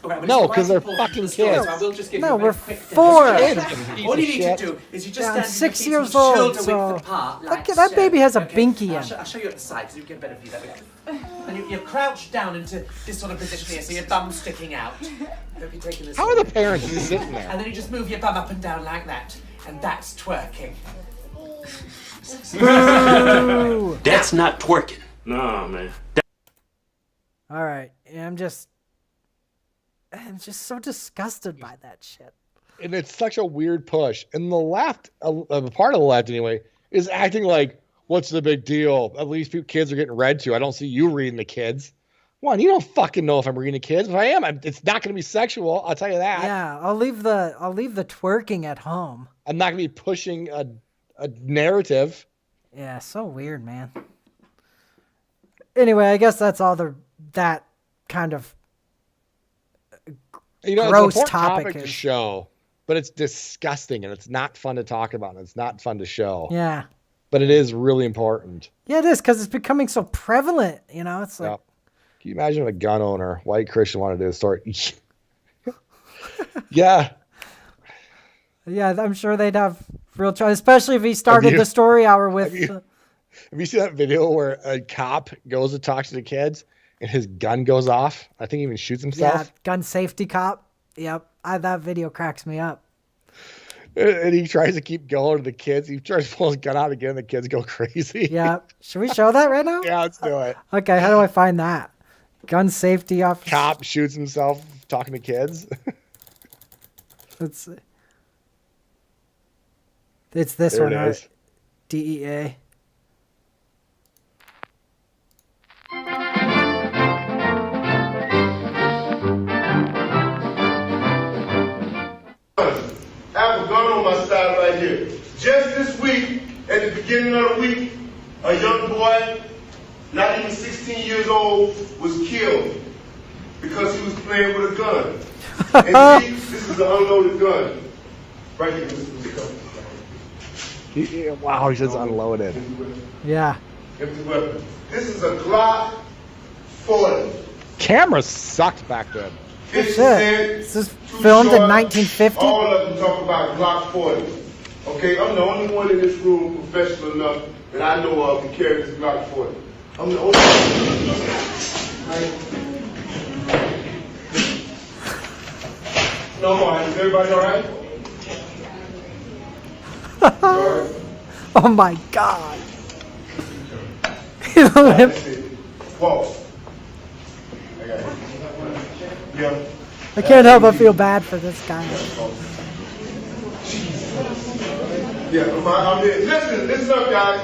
Okay, No, because they're fucking kids. So I will just give No, you a we're quick 4. demonstration. All you need to do is you just Yeah, I'm stand 6 your years feet old, shoulder so width apart, look like at that so. baby has a Okay, binky I'll in. I'll show you at the side so you get a better view. There we go. And you crouch down into this sort of position here, so your bum's sticking out. Hope you're taking this. How are the parents just sitting there? And then you just move your bum up and down like that, and that's twerking. That's not twerking. No, man. All right. Yeah, I'm just so disgusted by that shit. And it's such a weird push. And the left, a part of the left anyway, is acting like, what's the big deal? At least kids are getting read to. I don't see you reading the kids. One, you don't fucking know if I'm reading the kids. If I am, it's not going to be sexual. I'll tell you that. Yeah, I'll leave the twerking at home. I'm not going to be pushing a narrative. Yeah, so weird, man. Anyway, I guess that's all that kind of gross it's an important topic to is. show, but it's disgusting and it's not fun to talk about and it's not fun to show. Yeah. But it is really important. Yeah, it is because it's becoming so prevalent. You know, it's like. Yep. Can you imagine if a gun owner, white Christian, wanted to do a story? Yeah. Yeah, I'm sure they'd have real trouble, especially if he started the story hour with. Have you seen that video where a cop goes to talk to the kids and his gun goes off? I think he even shoots himself. Yeah, gun safety cop. Yep, that video cracks me up. And he tries to keep going to the kids. He tries to pull his gun out again. The kids go crazy. Yeah. Should we show that right now? Yeah, let's do it. Okay, how do I find that? Gun safety officer. Cop shoots himself talking to kids. Let's see. It's this There one, it right? is. DEA. I have a gun on my side right here. Just this week, at the beginning of the week, a young boy, not even 16 years old, was killed because he was playing with a gun. And see, this is an unloaded gun. Right here. Wow, he says unloaded. Yeah. Empty weapon. This is a Glock 40. Cameras sucked back then. Shit. This is filmed in 1950? All of them talk about Glock 40. Okay, I'm the only one in this room professional enough that I know of to carry this Glock 40. I'm the only one. No more. Is everybody all right? Oh my God. Whoa. Yeah. I can't help but feel bad for this guy. Yeah, I'm here. Listen up, guys.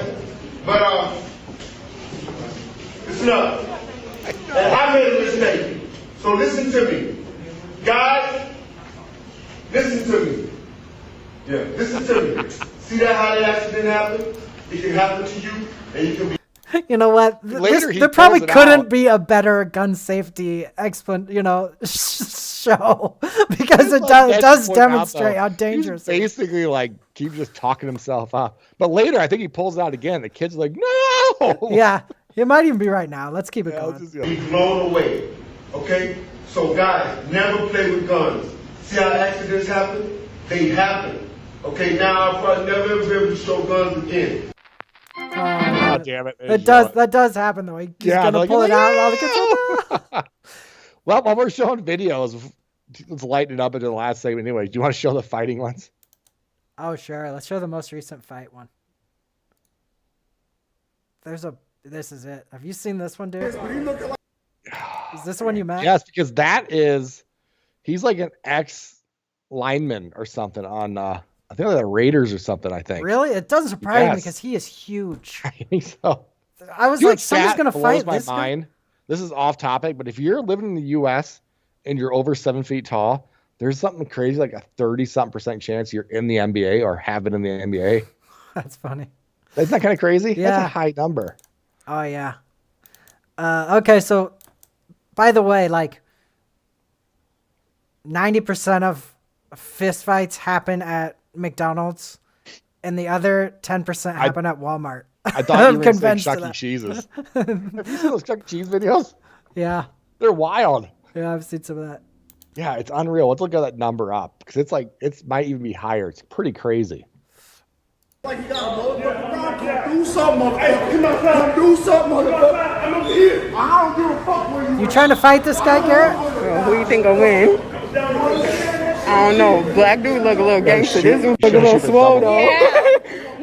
But listen up. And I made a mistake. So listen to me. Guys, listen to me. Yeah, listen to me. See that how the accident happened? It can happen to you, and you can be. You know what? There probably couldn't be a better gun safety show because it does demonstrate how dangerous. He's basically like keeps just talking himself up. But later, I think he pulls it out again. The kid's like, no. Yeah, it might even be right now. Let's keep it going. Be blown away. Okay? So guys, never play with guns. See how accidents happen? They happen. Okay, now I'll probably never ever be able to show guns again. Oh, damn it. That does happen though. He's gonna pull it out. Well, while we're showing videos, let's lighten it up into the last segment anyway. Do you want to show the fighting ones? Oh, sure. Let's show the most recent fight one. This is it. Have you seen this one, dude? Is this the one you met? Yes, because he's like an ex-lineman or something on, I I think they're the Raiders or something. I think. Really? It doesn't surprise me Yes. because he is huge. I think so. I was You know like, what someone's stat gonna blows fight my this guy. mind? This is off topic, but if you're living in the U.S. and you're over 7 feet tall, there's something crazy like a 30-something% chance you're in the NBA or have been in the NBA. That's funny. Isn't that kind of crazy? Yeah. That's a high number. Oh yeah. Okay, so by the way, like 90% of fist fights happen at McDonald's, and the other 10% happen at Walmart. I thought you I'm were going to say convinced of Chuck E. that. Cheese's. Have you seen those Chuck E. Cheese videos? Yeah. They're wild. Yeah, I've seen some of that. Yeah, it's unreal. Let's look at that number up because it's like it might even be higher. It's pretty crazy. Like you got a motherfucker. Do something, motherfucker. Come do something, motherfucker. I'm over here. I don't give a fuck where You trying to fight this guy, Garrett? Who you think will win? I don't know. Black dude look a little gangster. This dude look a little swole though.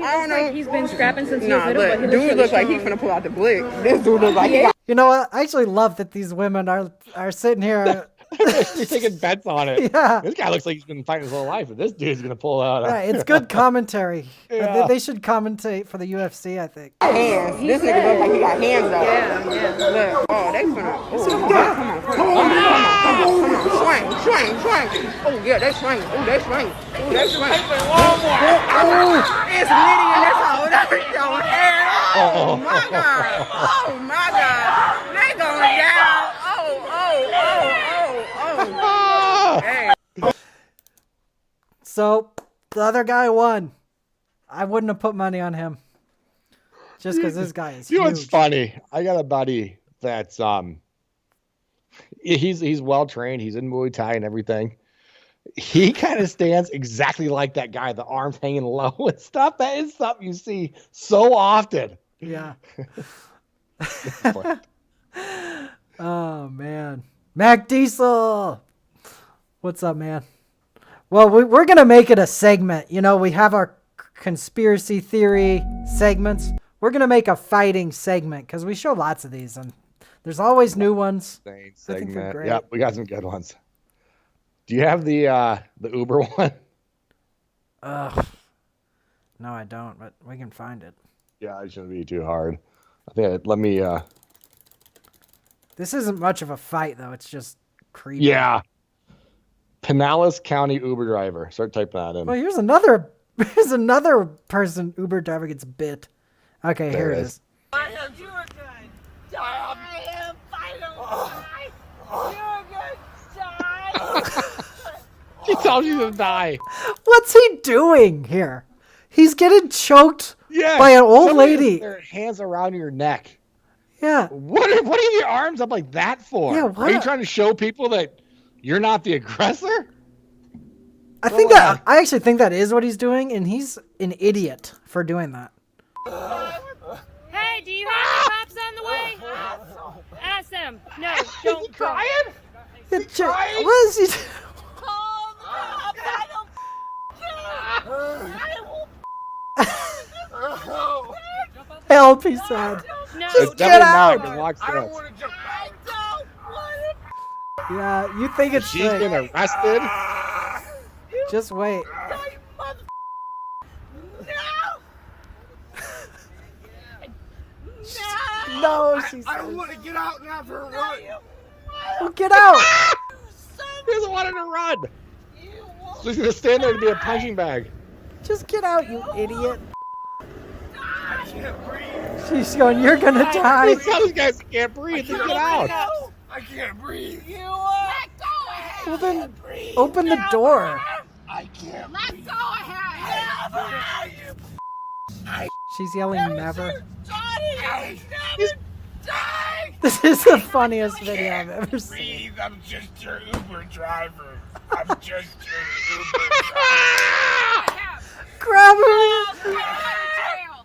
I don't know. He's been scrapping since he Nah, was little, look, but he dude look like he finna pull out the blick. This dude look like he got. You know what? I actually love that these women are sitting here. You're taking bets on it. Yeah. This guy looks like he's been fighting his whole life, but this dude's gonna pull out. Right, it's good commentary. Yeah. They should commentate for the UFC, I think. Hands. This nigga look like he got hands though. Yeah. Look. Oh, they finna. Oh, come on. Swing. Oh yeah, they swing. Oh, they swing. It's Liddy in this hole. Oh my God. They going down. Hey. So the other guy won. I wouldn't have put money on him. Just because this guy is You know huge. what's funny? I got a buddy that's he's well trained. He's in Muay Thai and everything. He kind of stands exactly like that guy, the arms hanging low and stuff. That is something you see so often. Yeah. Oh man, Mac Diesel, what's up, man? Well, we're gonna make it a segment. You know, we have our conspiracy theory segments. We're gonna make a fighting segment because we show lots of these, and there's always new ones. I think they're Segment. great. Yep, we got some good ones. Do you have the Uber one? No, I don't, but we can find it. Yeah, it shouldn't be too hard. I think let me. This isn't much of a fight, though. It's just creepy. Yeah. Pinellas County Uber driver. Start typing that in. Well, here's another person Uber driver gets bit. Okay, here it is. I am doing good. I am finally. You're good. She tells you to die. What's he doing here? He's getting choked Yeah. by an old somebody has lady. Their hands around your neck. Yeah. What are your arms up like that for? Yeah, Are you trying to show people that you're not the aggressor? I actually think that is what he's doing, and he's an idiot for doing that. Hey, do you have any cops on the way? Ask them. No, don't. Is he crying? What is he doing? Help, he said. Just get out. Yeah, you think it's She's been arrested. Just wait. No, she I don't want to get out and have her run. Well, get out. He doesn't want her to run. So he's gonna stand there to be a punching bag. Just get out, you idiot. I can't breathe. She's going, you're gonna die. These guys can't breathe. Just get out. I can't breathe. Well, then open the door. I can't breathe. She's yelling never. This is the funniest video I've ever seen. I'm just your Uber driver. I'm just your Uber driver. Grab her.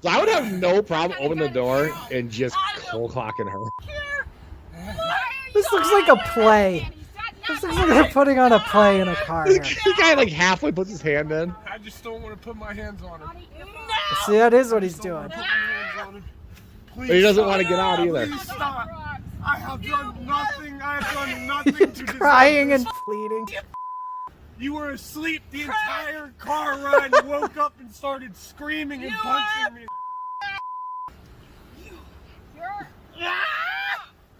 So I would have no problem opening the door and just cold clocking her. This looks like a play. This looks like they're putting on a play in a car here. The guy like halfway puts his hand in. I just don't want to put my hands on her. See, that is what he's doing. But he doesn't want to get out either. Please stop. I have done nothing. I have done nothing to deserve Crying this. and pleading. You were asleep the entire car ride. You woke up and started screaming and punching me.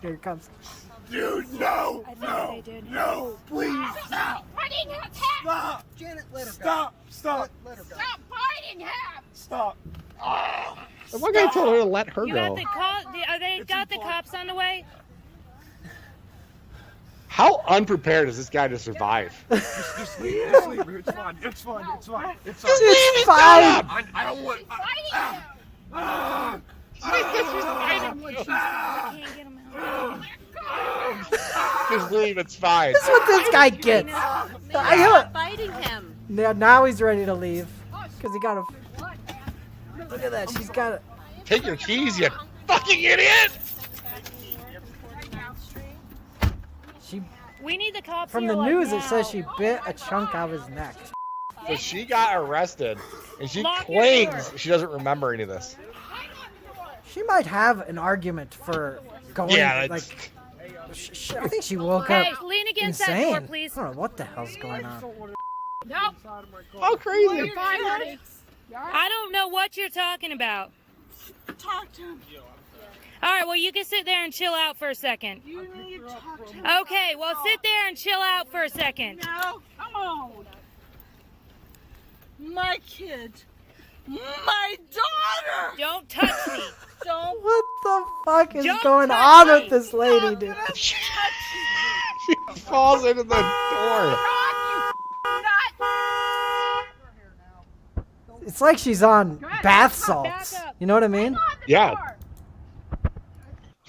Here it comes. Dude, no! No! Please stop! Biting him! Stop! Janet, let her go. Stop! Let her go. Stop biting him! Stop! One guy told her to let her You go. got the are they got the cops on the way? How unprepared is this guy to survive? Just leave. Just leave. It's fine. It's fine. It's fine. It's fine. It's fine. I don't want. Just leave. It's fine. This is what this guy gets. Biting him. Now he's ready to leave because he got a. Look at that. She's got a. Take your keys, you fucking idiot! We need the cops From here, the like, news, now. it says she bit a chunk out of his neck. So she got arrested, and she Lock your claims door. she doesn't remember any of this. She might have an argument for going. Yeah, like. I think she woke Hey, up lean against insane. that door, please. I don't know what the hell's going on. Nope. How crazy! I don't know what you're talking about. Talk to him. All right, well, you can sit there and chill out for a second. You need to talk to him. Okay, well, sit there and chill out for a second. No, come on. My kid. My daughter. Don't touch me. Don't. What the fuck is Don't going touch on me. with this lady, dude? She falls into the door. It's like she's on bath salts. You know what I mean? Yeah.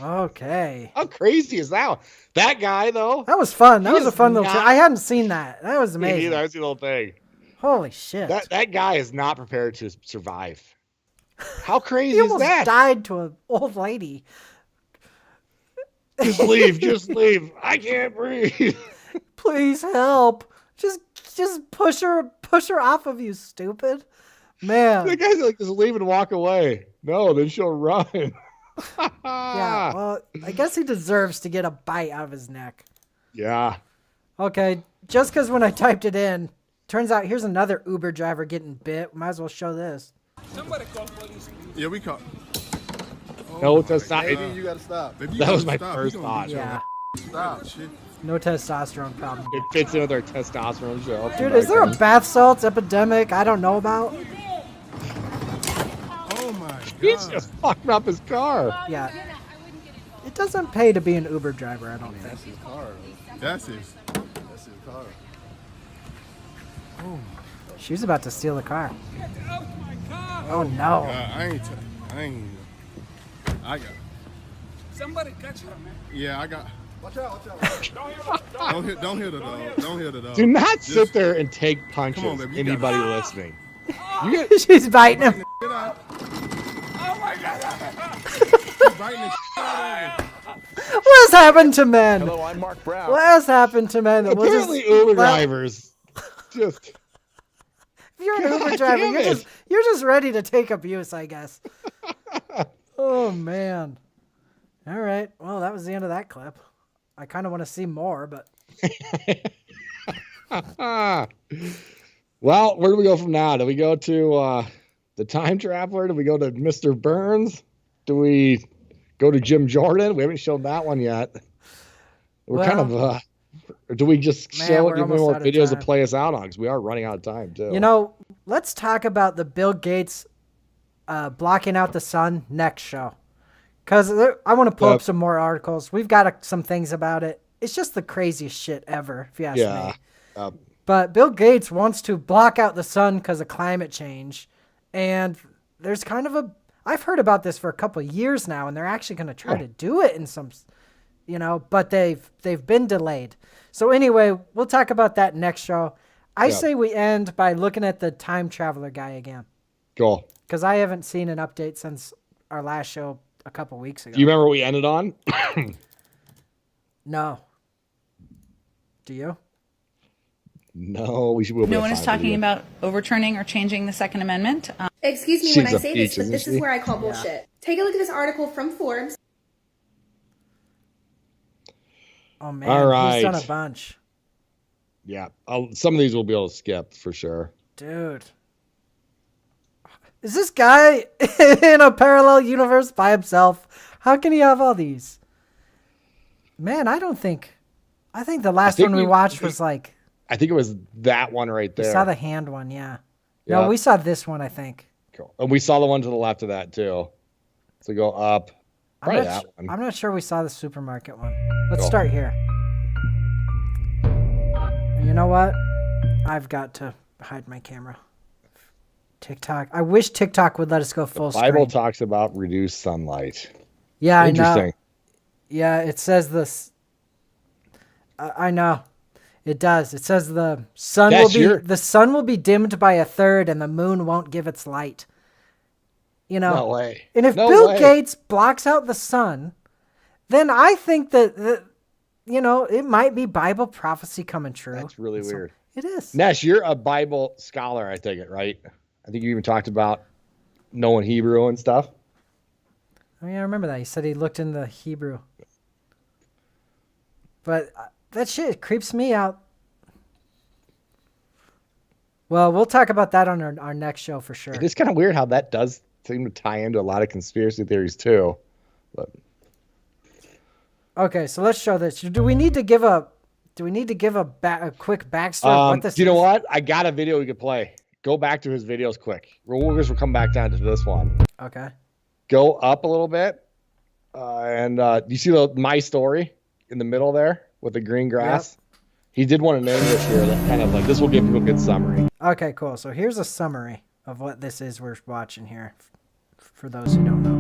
Okay. How crazy is that? That guy, though. That was fun. That He was a is fun little. not- I hadn't seen that. That was Me amazing. neither. I see the whole thing. Holy shit. That guy is not prepared to survive. How crazy He is almost that? died to an old lady. Just leave. Just leave. I can't breathe. Please help. Just push her off of you, stupid. Man. The guy's like, just leave and walk away. No, then she'll run. Yeah, well, I guess he deserves to get a bite out of his neck. Yeah. Okay, just because when I typed it in, turns out here's another Uber driver getting bit. Might as well show this. Somebody call police. Yeah, we call. No, that's not. Maybe you gotta stop. Maybe you That gotta was my stop. first You gonna thought. get your Yeah. Stop. Shit. No testosterone problem. It fits into their testosterone show. Dude, is there a bath salts epidemic I don't know about? Oh my He's god. just fucking up his car. Yeah. It doesn't pay to be an Uber driver, I don't think. That's his car. That's his car. Oh. She's about to steal the car. Oh no. I got. Somebody catch her, man. Yeah, I got. Watch out! Don't hit her though. Don't hit her though. Do not Just- sit there and take punches. Come on, baby, you Anybody gotta- listening? She's biting him. Get out. Oh my god. She's biting the shit out of him. What has happened to men? Hello, I'm Mark Brown. What has happened to men? That we'll just Apparently, Uber let- drivers just. If you're an Uber God driver, damn it. you're just ready to take abuse, I guess. Oh man. All right. Well, that was the end of that clip. I kind of want to see more, but Well, where do we go from now? Do we go to the time traveler? Do we go to Mr. Burns? Do we go to Jim Jordan? We haven't shown that one yet. We're kind of or do we just Man, show we're give me almost more out of videos to time. play us out on? Because we are running out of time too. you know, let's talk about the Bill Gates blocking out the sun next show. Because I want to pull up some more articles. We've got some things about it. It's just the craziest shit ever, if you ask me. But Bill Gates wants to block out the sun because of climate change. And there's kind of I've heard about this for a couple of years now, and they're actually going to try to do it in some, but they've been delayed. So anyway, we'll talk about that next show. I say we end by looking at the time traveler guy again. Cool. Because I haven't seen an update since our last show a couple weeks ago. Do you remember what we ended on? No. Do you? No, we should. No one is talking about overturning or changing the Second Amendment. Excuse me She's when I a say peach, this, but isn't this is she? where I call bullshit. Take a look at this article from Forbes. Oh man, All right. he's done a bunch. Yeah, some of these we'll be able to skip for sure. Dude. Is this guy in a parallel universe by himself? How can he have all these? Man, I think the last one we watched was like... I think it was that one right there. We saw the hand one, yeah. No, we saw this one, I think. Cool. And we saw the one to the left of that, too. So go up. Probably that one. I'm not sure we saw the supermarket one. Let's start here. You know what? I've got to hide my camera. TikTok. I wish TikTok would let us go full screen. The Bible talks about reduced sunlight. Yeah, Interesting. I know. Yeah, it says this. I know. It does. It says the sun will be dimmed by a third, and the moon won't give its light. You know. No way. And if Bill Gates blocks out the sun, then I think that it might be Bible prophecy coming true. That's really weird. It is. Nash, you're a Bible scholar, I take it, right? I think you even talked about knowing Hebrew and stuff. Oh, yeah, I remember that. He said he looked in the Hebrew. But that shit creeps me out. Well, we'll talk about that on our next show for sure. It is kind of weird how that does seem to tie into a lot of conspiracy theories too. But okay, so let's show this. Do we need to give a quick backstory of what this is? Do you know what? I got a video we could play. Go back to his videos quick. We'll come back down to this one. Okay. Go up a little bit. And you see my story in the middle there with the green grass? Yep. He did one in English here that kind of like, this will give people a good summary. Okay, cool. So here's a summary of what this is we're watching here for those who don't know.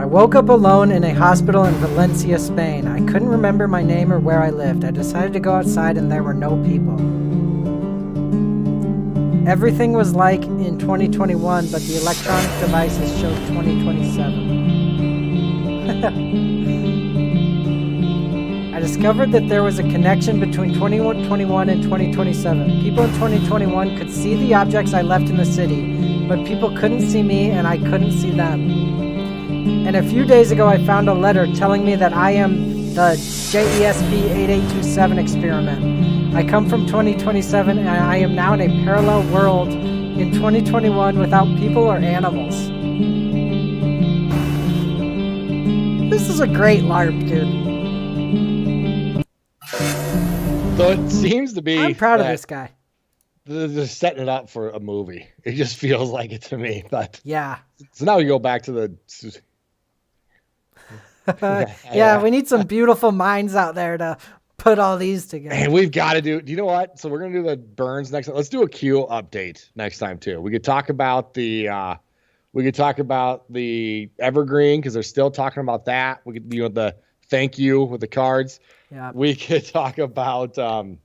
I woke up alone in a hospital in Valencia, Spain. I couldn't remember my name or where I lived. I decided to go outside and there were no people. Everything was like in 2021, but the electronic devices showed 2027. I discovered that there was a connection between 2021 and 2027. People in 2021 could see the objects I left in the city, but people couldn't see me and I couldn't see them. And a few days ago, I found a letter telling me that I am the JESP 8827 experiment. I come from 2027 and I am now in a parallel world in 2021 without people or animals. This is a great LARP, dude. So it seems to be... I'm proud of this guy. They're setting it up for a movie. It just feels like it to me. But yeah. So now we go back to the... yeah, we need some beautiful minds out there to put all these together. And we've got to do... You know what? So we're going to do the Burns next time. Let's do a Q update next time, too. We could talk about the... Evergreen, because they're still talking about that. We could, the thank you with the cards. Yeah. We could talk about them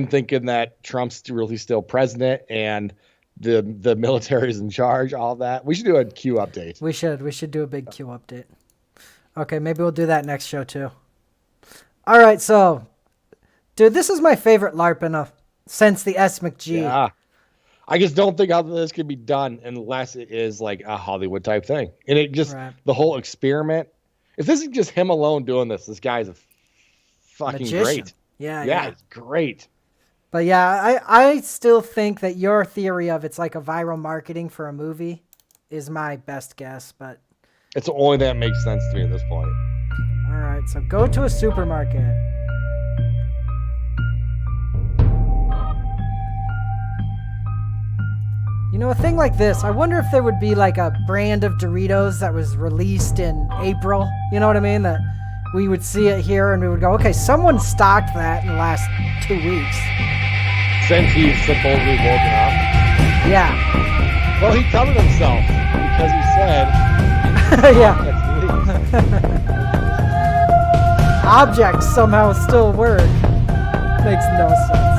thinking that Trump's really still president and the military's in charge, all that. We should do a Q update. We should do a big Q update. Okay, maybe we'll do that next show too. All right, so dude, this is my favorite LARP since the S McG. Yeah. I just don't think how this could be done unless it is like a Hollywood type thing. And it just, the whole experiment. If this is just him alone doing this guy's a fucking magician. Great. Yeah, it's great. But yeah, I still think that your theory of it's like a viral marketing for a movie is my best guess, but it's the only thing that makes sense to me at this point. All right, so go to a supermarket. You know, a thing like this, I wonder if there would be like a brand of Doritos that was released in April. You know what I mean? That we would see it here and we would go, okay, someone stocked that in the last 2 weeks. Since he's supposedly woken up? Yeah. Well, he covered himself because he said... yeah. Objects somehow still work. Makes no sense.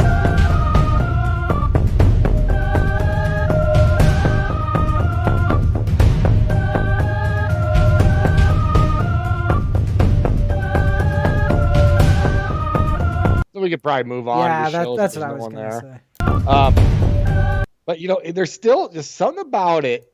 We could probably move on. Yeah, that's what I was going to say. But there's still just something about it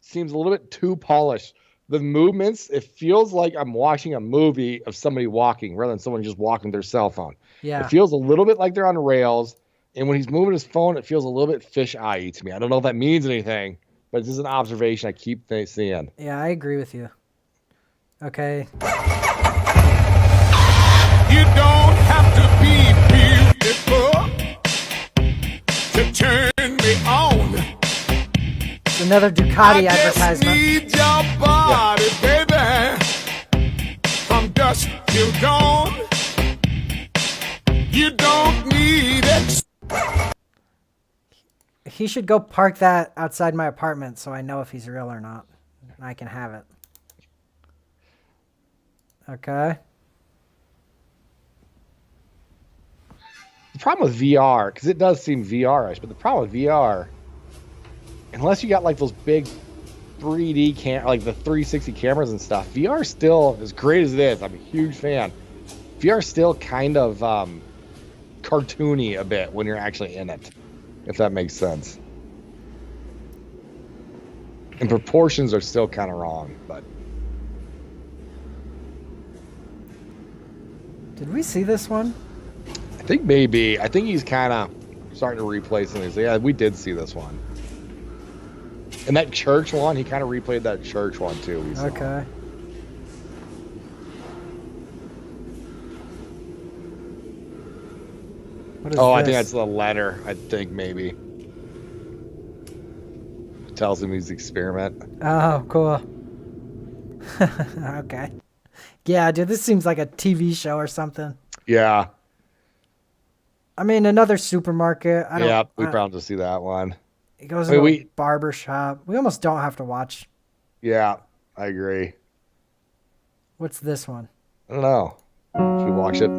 seems a little bit too polished. The movements, it feels like I'm watching a movie of somebody walking rather than someone just walking their cell phone. Yeah. It feels a little bit like they're on rails. And when he's moving his phone, it feels a little bit fish-eye to me. I don't know if that means anything, but it's just an observation I keep seeing. Yeah, I agree with you. Okay. You don't have to be beautiful to turn me on. It's another Ducati advertisement. Need your body, baby, from dusk till dawn. You don't need it. He should go park that outside my apartment so I know if he's real or not. And I can have it. Okay. The problem with VR, because it does seem VR-ish, but the problem with VR, unless you got like those big 3D like the 360 cameras and stuff, VR still, as great as it is, I'm a huge fan. VR still kind of cartoony a bit when you're actually in it, if that makes sense. And proportions are still kind of wrong, but. Did we see this one? I think maybe. I think he's kind of starting to replay some of these. Yeah, we did see this one. And that church one, he kind of replayed that church one too. Okay. What is I this? think that's the letter. I think maybe. It tells him he's experiment. Oh, cool. Okay. Yeah, dude, this seems like a TV show or something. Yeah. I mean, another supermarket. We probably see that one. It goes to a barber shop. We almost don't have to watch. Yeah, I agree. What's this one? I don't know. Should we watch it?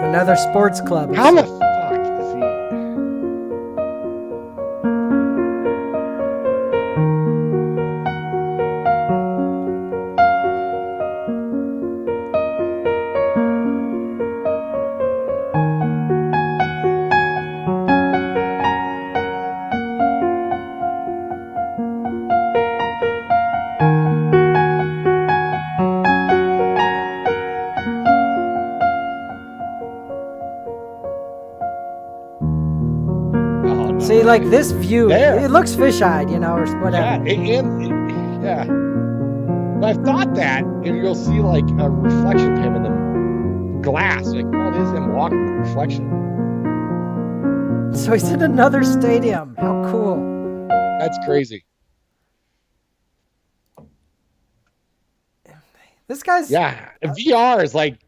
Another sports club. How the fuck is he? See, like this view, it looks fish-eyed, you know, or whatever. Yeah, But I've thought that, and you'll see like a reflection of him in the glass. Like, oh, this is him walking in the reflection. So he's in another stadium. How cool. That's crazy. This guy's... Yeah, VR is like,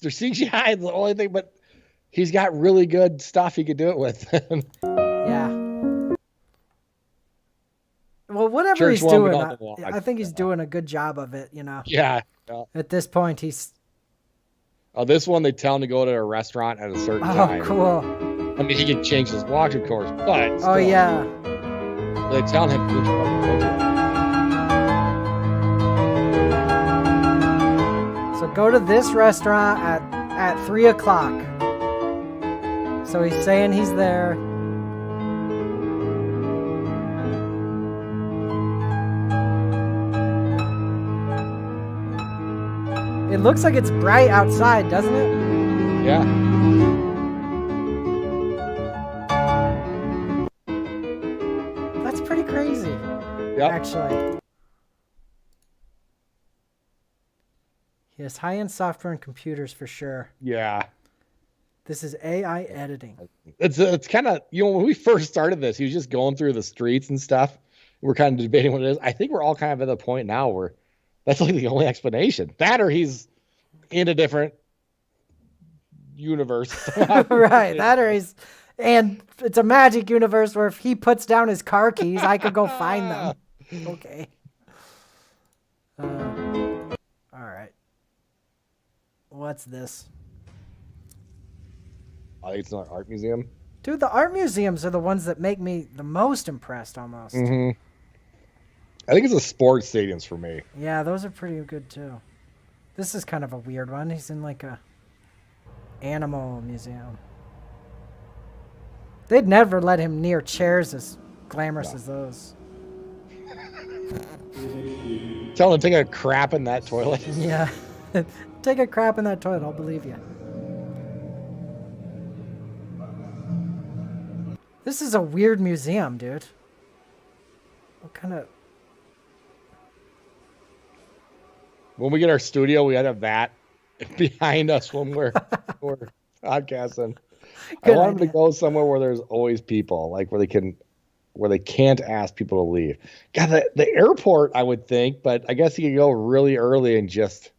their CGI is the only thing, but he's got really good stuff he could do it with. Yeah. Well, whatever he's doing, I think he's doing a good job of it, you know? Yeah. At this point, he's... Oh, this one, they tell him to go to a restaurant at a certain time. Oh, cool. I mean, he can change his watch, of course, but still, oh, yeah. They tell him which one to go to. So go to this restaurant at 3 o'clock. So he's saying he's there. It looks like it's bright outside, doesn't it? Yeah. That's pretty crazy. Yep. Actually. He has high-end software and computers for sure. Yeah. This is AI editing. It's kind of, you know, when we first started this, he was just going through the streets and stuff. We're kind of debating what it is. I think we're all kind of at the point now where that's like the only explanation. That or he's in a different universe. Right. That or he's... And it's a magic universe where if he puts down his car keys, I could go find them. Okay. All right. What's this? I think it's not art museum. Dude, the art museums are the ones that make me the most impressed almost. Mm-hmm. I think it's the sports stadiums for me. Yeah, those are pretty good too. This is kind of a weird one. He's in like a animal museum. They'd never let him near chairs as glamorous as those. Tell him to take a crap in that toilet. Yeah. Take a crap in that toilet, I'll believe you. This is a weird museum, dude. What kind of... When we get our studio, we gotta have that behind us when we're podcasting. I want them to go somewhere where there's always people, like where they can't ask people to leave. God, the airport, I would think, but I guess you could go really early and just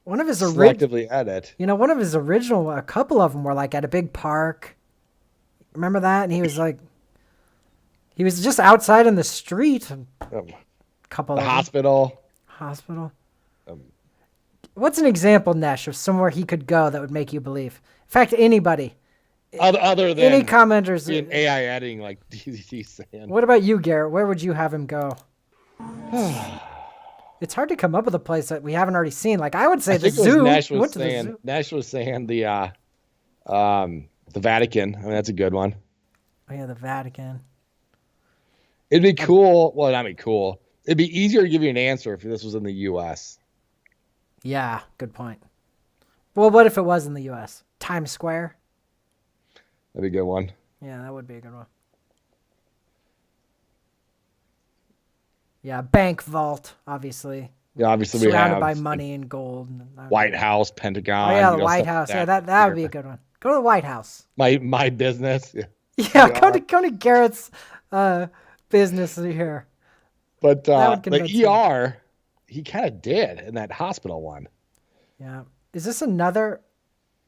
one of his selectively edit. You know, one of his original, a couple of them were like at a big park. Remember that? And he was like, he was just outside in the street. Couple the of hospital. Hospital. What's an example, Nesh, of somewhere he could go that would make you believe? In fact, anybody. Other than any commenters. In AI editing, like DZT's saying. What about you, Garrett? Where would you have him go? It's hard to come up with a place that we haven't already seen. Like I would say the zoo. Nash was saying the Vatican. I mean, that's a good one. Oh yeah, the Vatican. It'd be cool. Well, I mean, cool. It'd be easier to give you an answer if this was in the U.S. Yeah, good point. Well, what if it was in the U.S.? Times Square? That'd be a good one. Yeah, that would be a good one. Yeah, bank vault, obviously. Yeah, obviously we have surrounded by money and gold. White House, Pentagon. Oh yeah, the White House. Yeah, that would be a good one. Go to the White House. My business. Yeah, go to Garrett's business here. But the ER, he kind of did in that hospital one. Yeah. Is this another?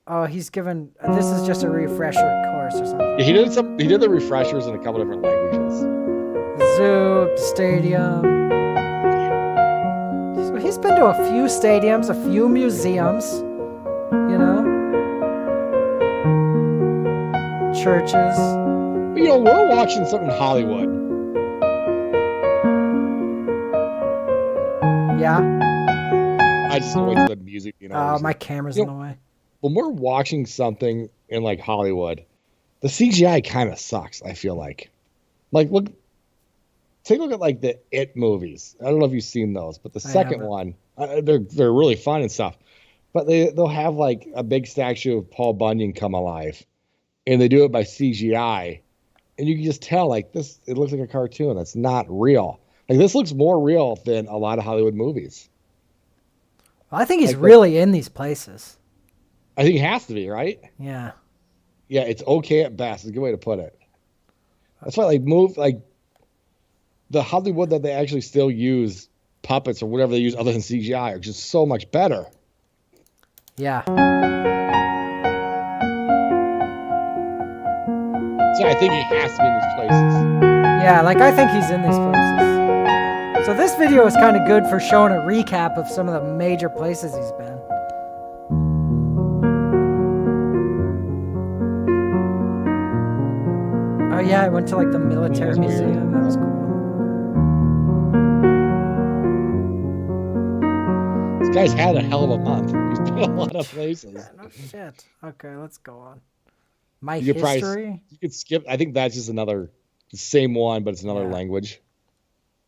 Oh, he's given. This is just a refresher course or something. Yeah, he did the refreshers in a couple different languages. Zoo, stadium. So he's been to a few stadiums, a few museums, you know, churches. You know, we're watching something in Hollywood. Yeah. I just wait for the music. You know. Oh, my camera's in the way. When we're watching something in like Hollywood, the CGI kind of sucks. I feel like take a look at like the It movies. I don't know if you've seen those, but the second one, they're really fun and stuff. But they'll have like a big statue of Paul Bunyan come alive, and they do it by CGI, and you can just tell like this. It looks like a cartoon. That's not real. Like this looks more real than a lot of Hollywood movies. Well, I think he's really in these places. I think he has to be, right? Yeah. Yeah, it's okay at best. It's a good way to put it. That's why the Hollywood that they actually still use puppets or whatever they use other than CGI are just so much better. Yeah. So I think he has to be in these places. Yeah, like I think he's in these places. So this video is kind of good for showing a recap of some of the major places he's been. Oh yeah, I went to like the military museum. That was cool. This guy's had a hell of a month. He's been a lot of places. Yeah, no shit. Okay, let's go on. My you history? You could skip. I think that's just the same one, but it's another language.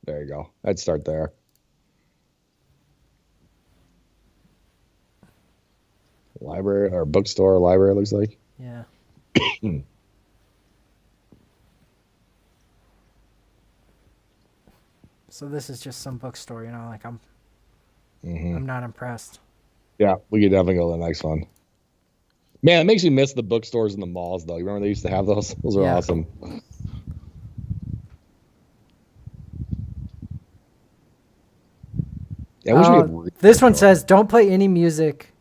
There you go. I'd start there. Library or bookstore, library, it looks like. Yeah. So this is just some bookstore, you know, like I'm not impressed. Yeah, we could definitely go to the next one. Man, it makes me miss the bookstores in the malls, though. You remember they used to have those? Those are awesome. Yeah, this one says, don't play any music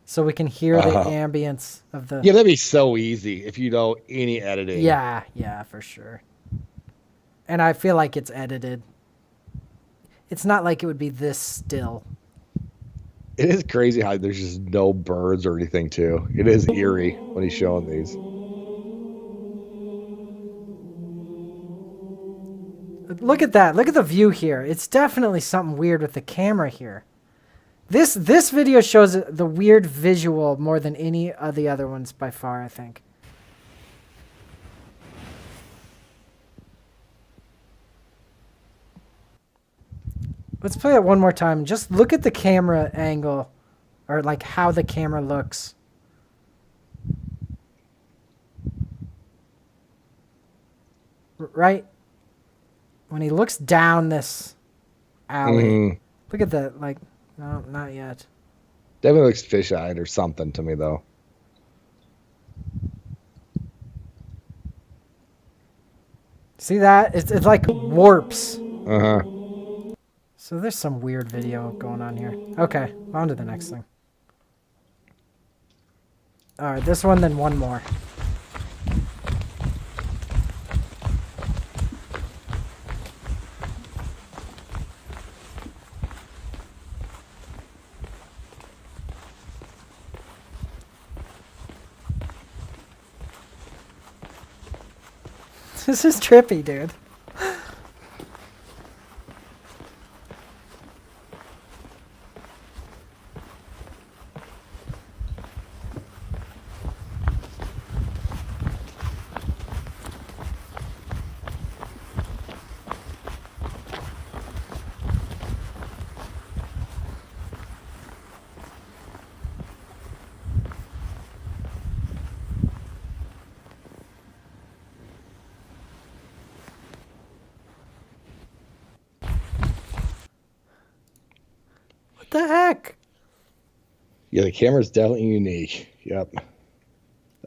so we can hear the ambience of the... Yeah, that'd be so easy if you know any editing. Yeah, for sure. And I feel like it's edited. It's not like it would be this still. It is crazy how there's just no birds or anything, too. It is eerie when he's showing these. Look at that. Look at the view here. It's definitely something weird with the camera here. This video shows the weird visual more than any of the other ones by far, I think. Let's play it one more time. Just look at the camera angle, or like how the camera looks. Right? When he looks down this alley. Look at that. Like, no, not yet. Definitely looks fish-eyed or something to me, though. See that? It's like warps. Uh-huh. So there's some weird video going on here. Okay, on to the next thing. All right, this one, then one more. This is trippy, dude. What the heck? Yeah, the camera's definitely unique. Yep.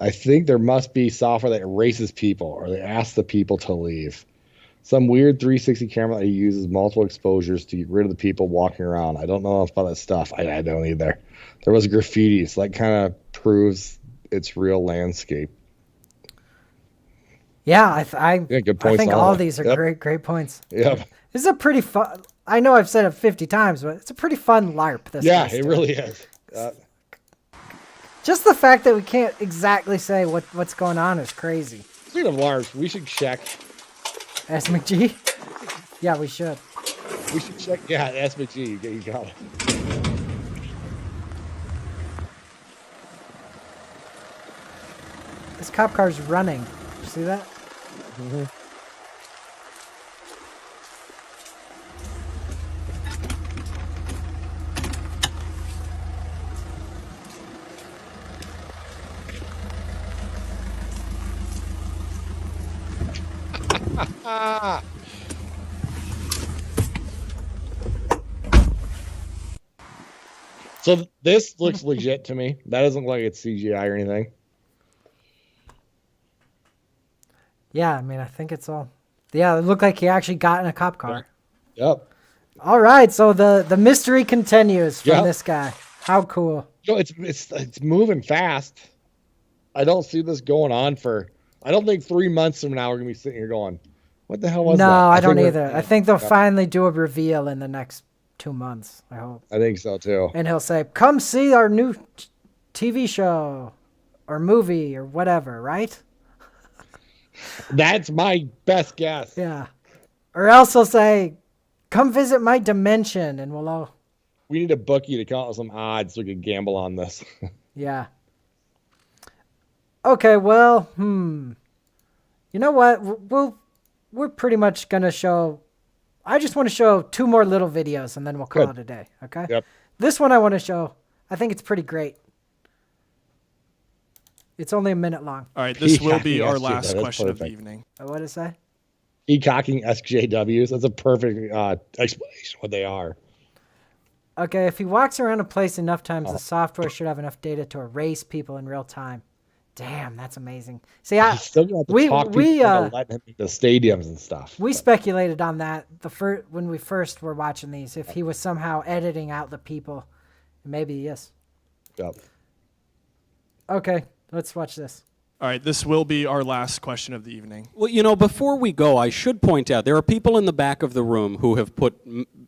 I think there must be software that erases people, or they ask the people to leave. Some weird 360 camera that uses multiple exposures to get rid of the people walking around. I don't know enough about that stuff. I don't either. There was graffiti, so that kind of proves its real landscape. Yeah, Yeah, good I points think on all that. these are Yep. great points. Yep. This is a pretty fun. I know I've said it 50 times, but it's a pretty fun LARP. This Yeah, guy's it doing. really is. Just the fact that we can't exactly say what's going on is crazy. Speaking of LARPs, we should check. S McG? Yeah, we should. We should check. Yeah, SMG. You got it. This cop car's running. You see that? Mm-hmm. So this looks legit to me. That doesn't look like it's CGI or anything. Yeah, I mean, I think it's all. Yeah, it looked like he actually got in a cop car. Yep. All right, so the mystery continues from Yep. this guy. How cool. You know, it's moving fast. I don't see this going on for. I don't think 3 months from now we're gonna be sitting here going, "What the hell was that?" No, I don't think we're- either. I think they'll Yeah, finally do a reveal in the next 2 months, I hope. I think so too. And he'll say, come see our new TV show or movie or whatever, right? That's my best guess. Yeah. Or else he'll say, come visit my dimension, and we'll all... We need a bookie to come up with some odds so we can gamble on this. Yeah. Okay, well, You know what? We're pretty much going to show... I just want to show 2 more little videos, and then we'll call Good. it a day, okay? Yep. This one I want to show. I think it's pretty great. It's only a minute long. All right, this will be Yeah, our that's last perfect. question of the evening. What did it say? Peacocking SJWs. That's a perfect explanation of what they are. Okay, if he walks around a place enough times, the software should have enough data to erase people in real time. Damn, that's amazing. See, He's still gonna have to talk people into letting him into stadiums and stuff. we speculated on that when we first were watching these. If he was somehow editing out the people, maybe yes. Yep. Okay, let's watch this. All right, this will be our last question of the evening. Well, you know, before we go, I should point out there are people in the back of the room who have put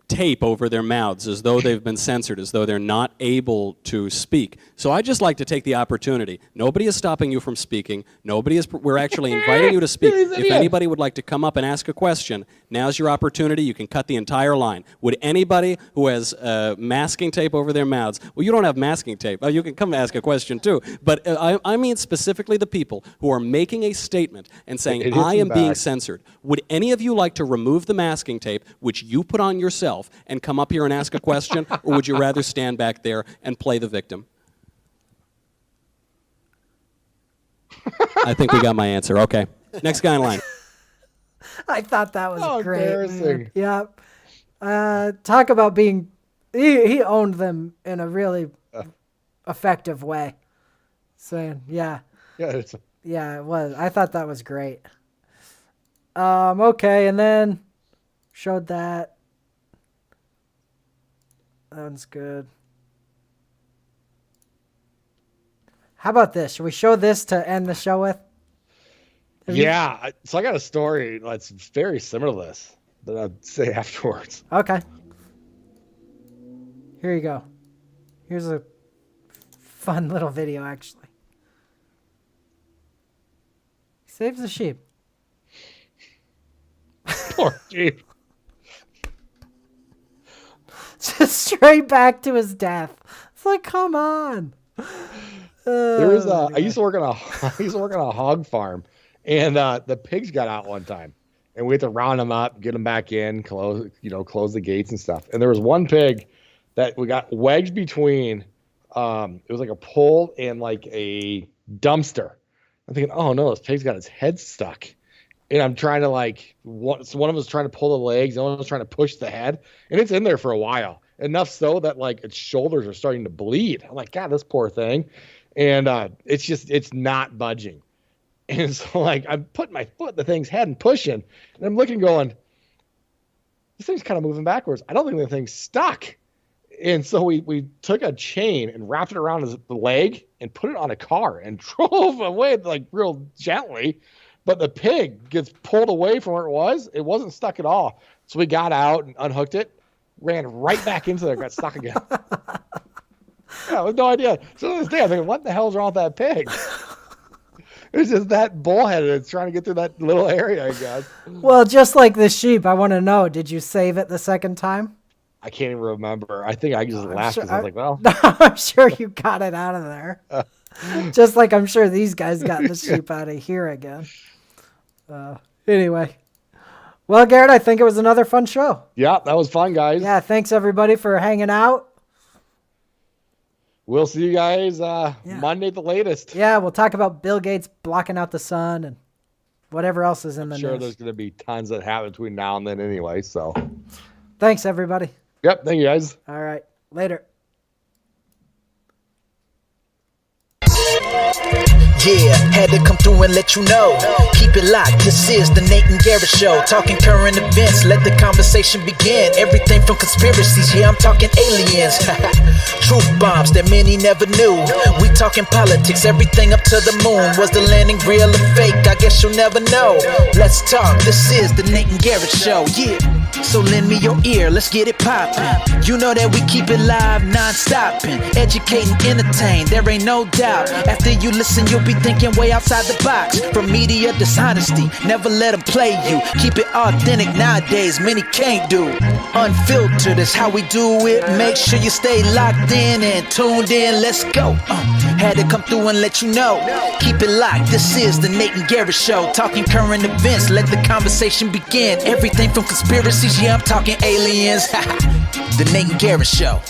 tape over their mouths as though they've been censored, as though they're not able to speak. So I'd just like to take the opportunity. Nobody is stopping you from speaking. We're actually inviting you to speak. If anybody would like to come up and ask a question, now's your opportunity. You can cut the entire line. Would anybody who has masking tape over their mouths, well, you don't have masking tape. Oh, you can come ask a question too. But I mean specifically the people who are making a statement and saying, I am being censored. Would any of you like to remove the masking tape, which you put on yourself, yourself and come up here and ask a question, or would you rather stand back there and play the victim? I think we got my answer. Okay. Next guy in line. I thought that was great. Embarrassing. Yep. Talk about being... He owned them in a really effective way. Saying, yeah. Yeah, it was. I thought that was great. Okay, and then showed that. That one's good. How about this? Should we show this to end the show with? Yeah. So I got a story that's very similar to this that I'll say afterwards. Okay. Here you go. Here's a fun little video, actually. Saves the sheep. Poor sheep. Just straight back to his death. It's like, come on. I used to work on a hog farm, and the pigs got out one time, and we had to round them up, get them back in, close the gates and stuff. And there was one pig that we got wedged between. It was like a pole and like a dumpster. I'm thinking, oh no, this pig's got its head stuck. And I'm trying to one of them was trying to pull the legs, and one was trying to push the head, and it's in there for a while. Enough so that its shoulders are starting to bleed. I'm like, God, this poor thing. And it's not budging. And so I'm putting my foot in the thing's head and pushing, and I'm looking going, this thing's kind of moving backwards. I don't think the thing's stuck. And so we took a chain and wrapped it around his leg and put it on a car and drove away real gently. But the pig gets pulled away from where it was. It wasn't stuck at all. So we got out and unhooked it, ran right back into there, got stuck again. Yeah, with no idea. So to this day, I'm thinking, what the hell's wrong with that pig? It's just that bullheaded. It's trying to get through that little area, I guess. Well, just like the sheep, I want to know, did you save it the second time? I can't even remember. I think I just laughed because I was like, well. I'm sure you got it out of there. Just like I'm sure these guys got the sheep out of here again. Anyway. Well, Garrett, I think it was another fun show. Yeah, that was fun, guys. Yeah, thanks everybody for hanging out. We'll see you guys Monday at the latest. Yeah, we'll talk about Bill Gates blocking out the sun and whatever else is in the news. I'm sure there's going to be tons that happen between now and then anyway, so. Thanks, everybody. Yep, thank you, guys. All right, later. Yeah, had to come through and let you know. Keep it locked, this is the Nate and Garrett Show. Talking current events, let the conversation begin. Everything from conspiracies, yeah, I'm talking aliens. Truth bombs that many never knew. We talking politics, everything up to the moon. Was the landing real or fake? I guess you'll never know. Let's talk, this is the Nate and Garrett Show, yeah. So lend me your ear, let's get it poppin'. You know that we keep it live, non-stopping. Educating, entertain, there ain't no doubt. After you listen, you'll be thinking way outside the box. From media dishonesty, never let them play you. Keep it authentic nowadays, many can't do. Unfiltered is how we do it. Make sure you stay locked in and tuned in, let's go. Had to come through and let you know. Keep it locked, this is the Nate and Garrett Show. Talking current events, let the conversation begin. Everything from conspiracies, yeah, I'm talking aliens. The Nate and Garrett Show.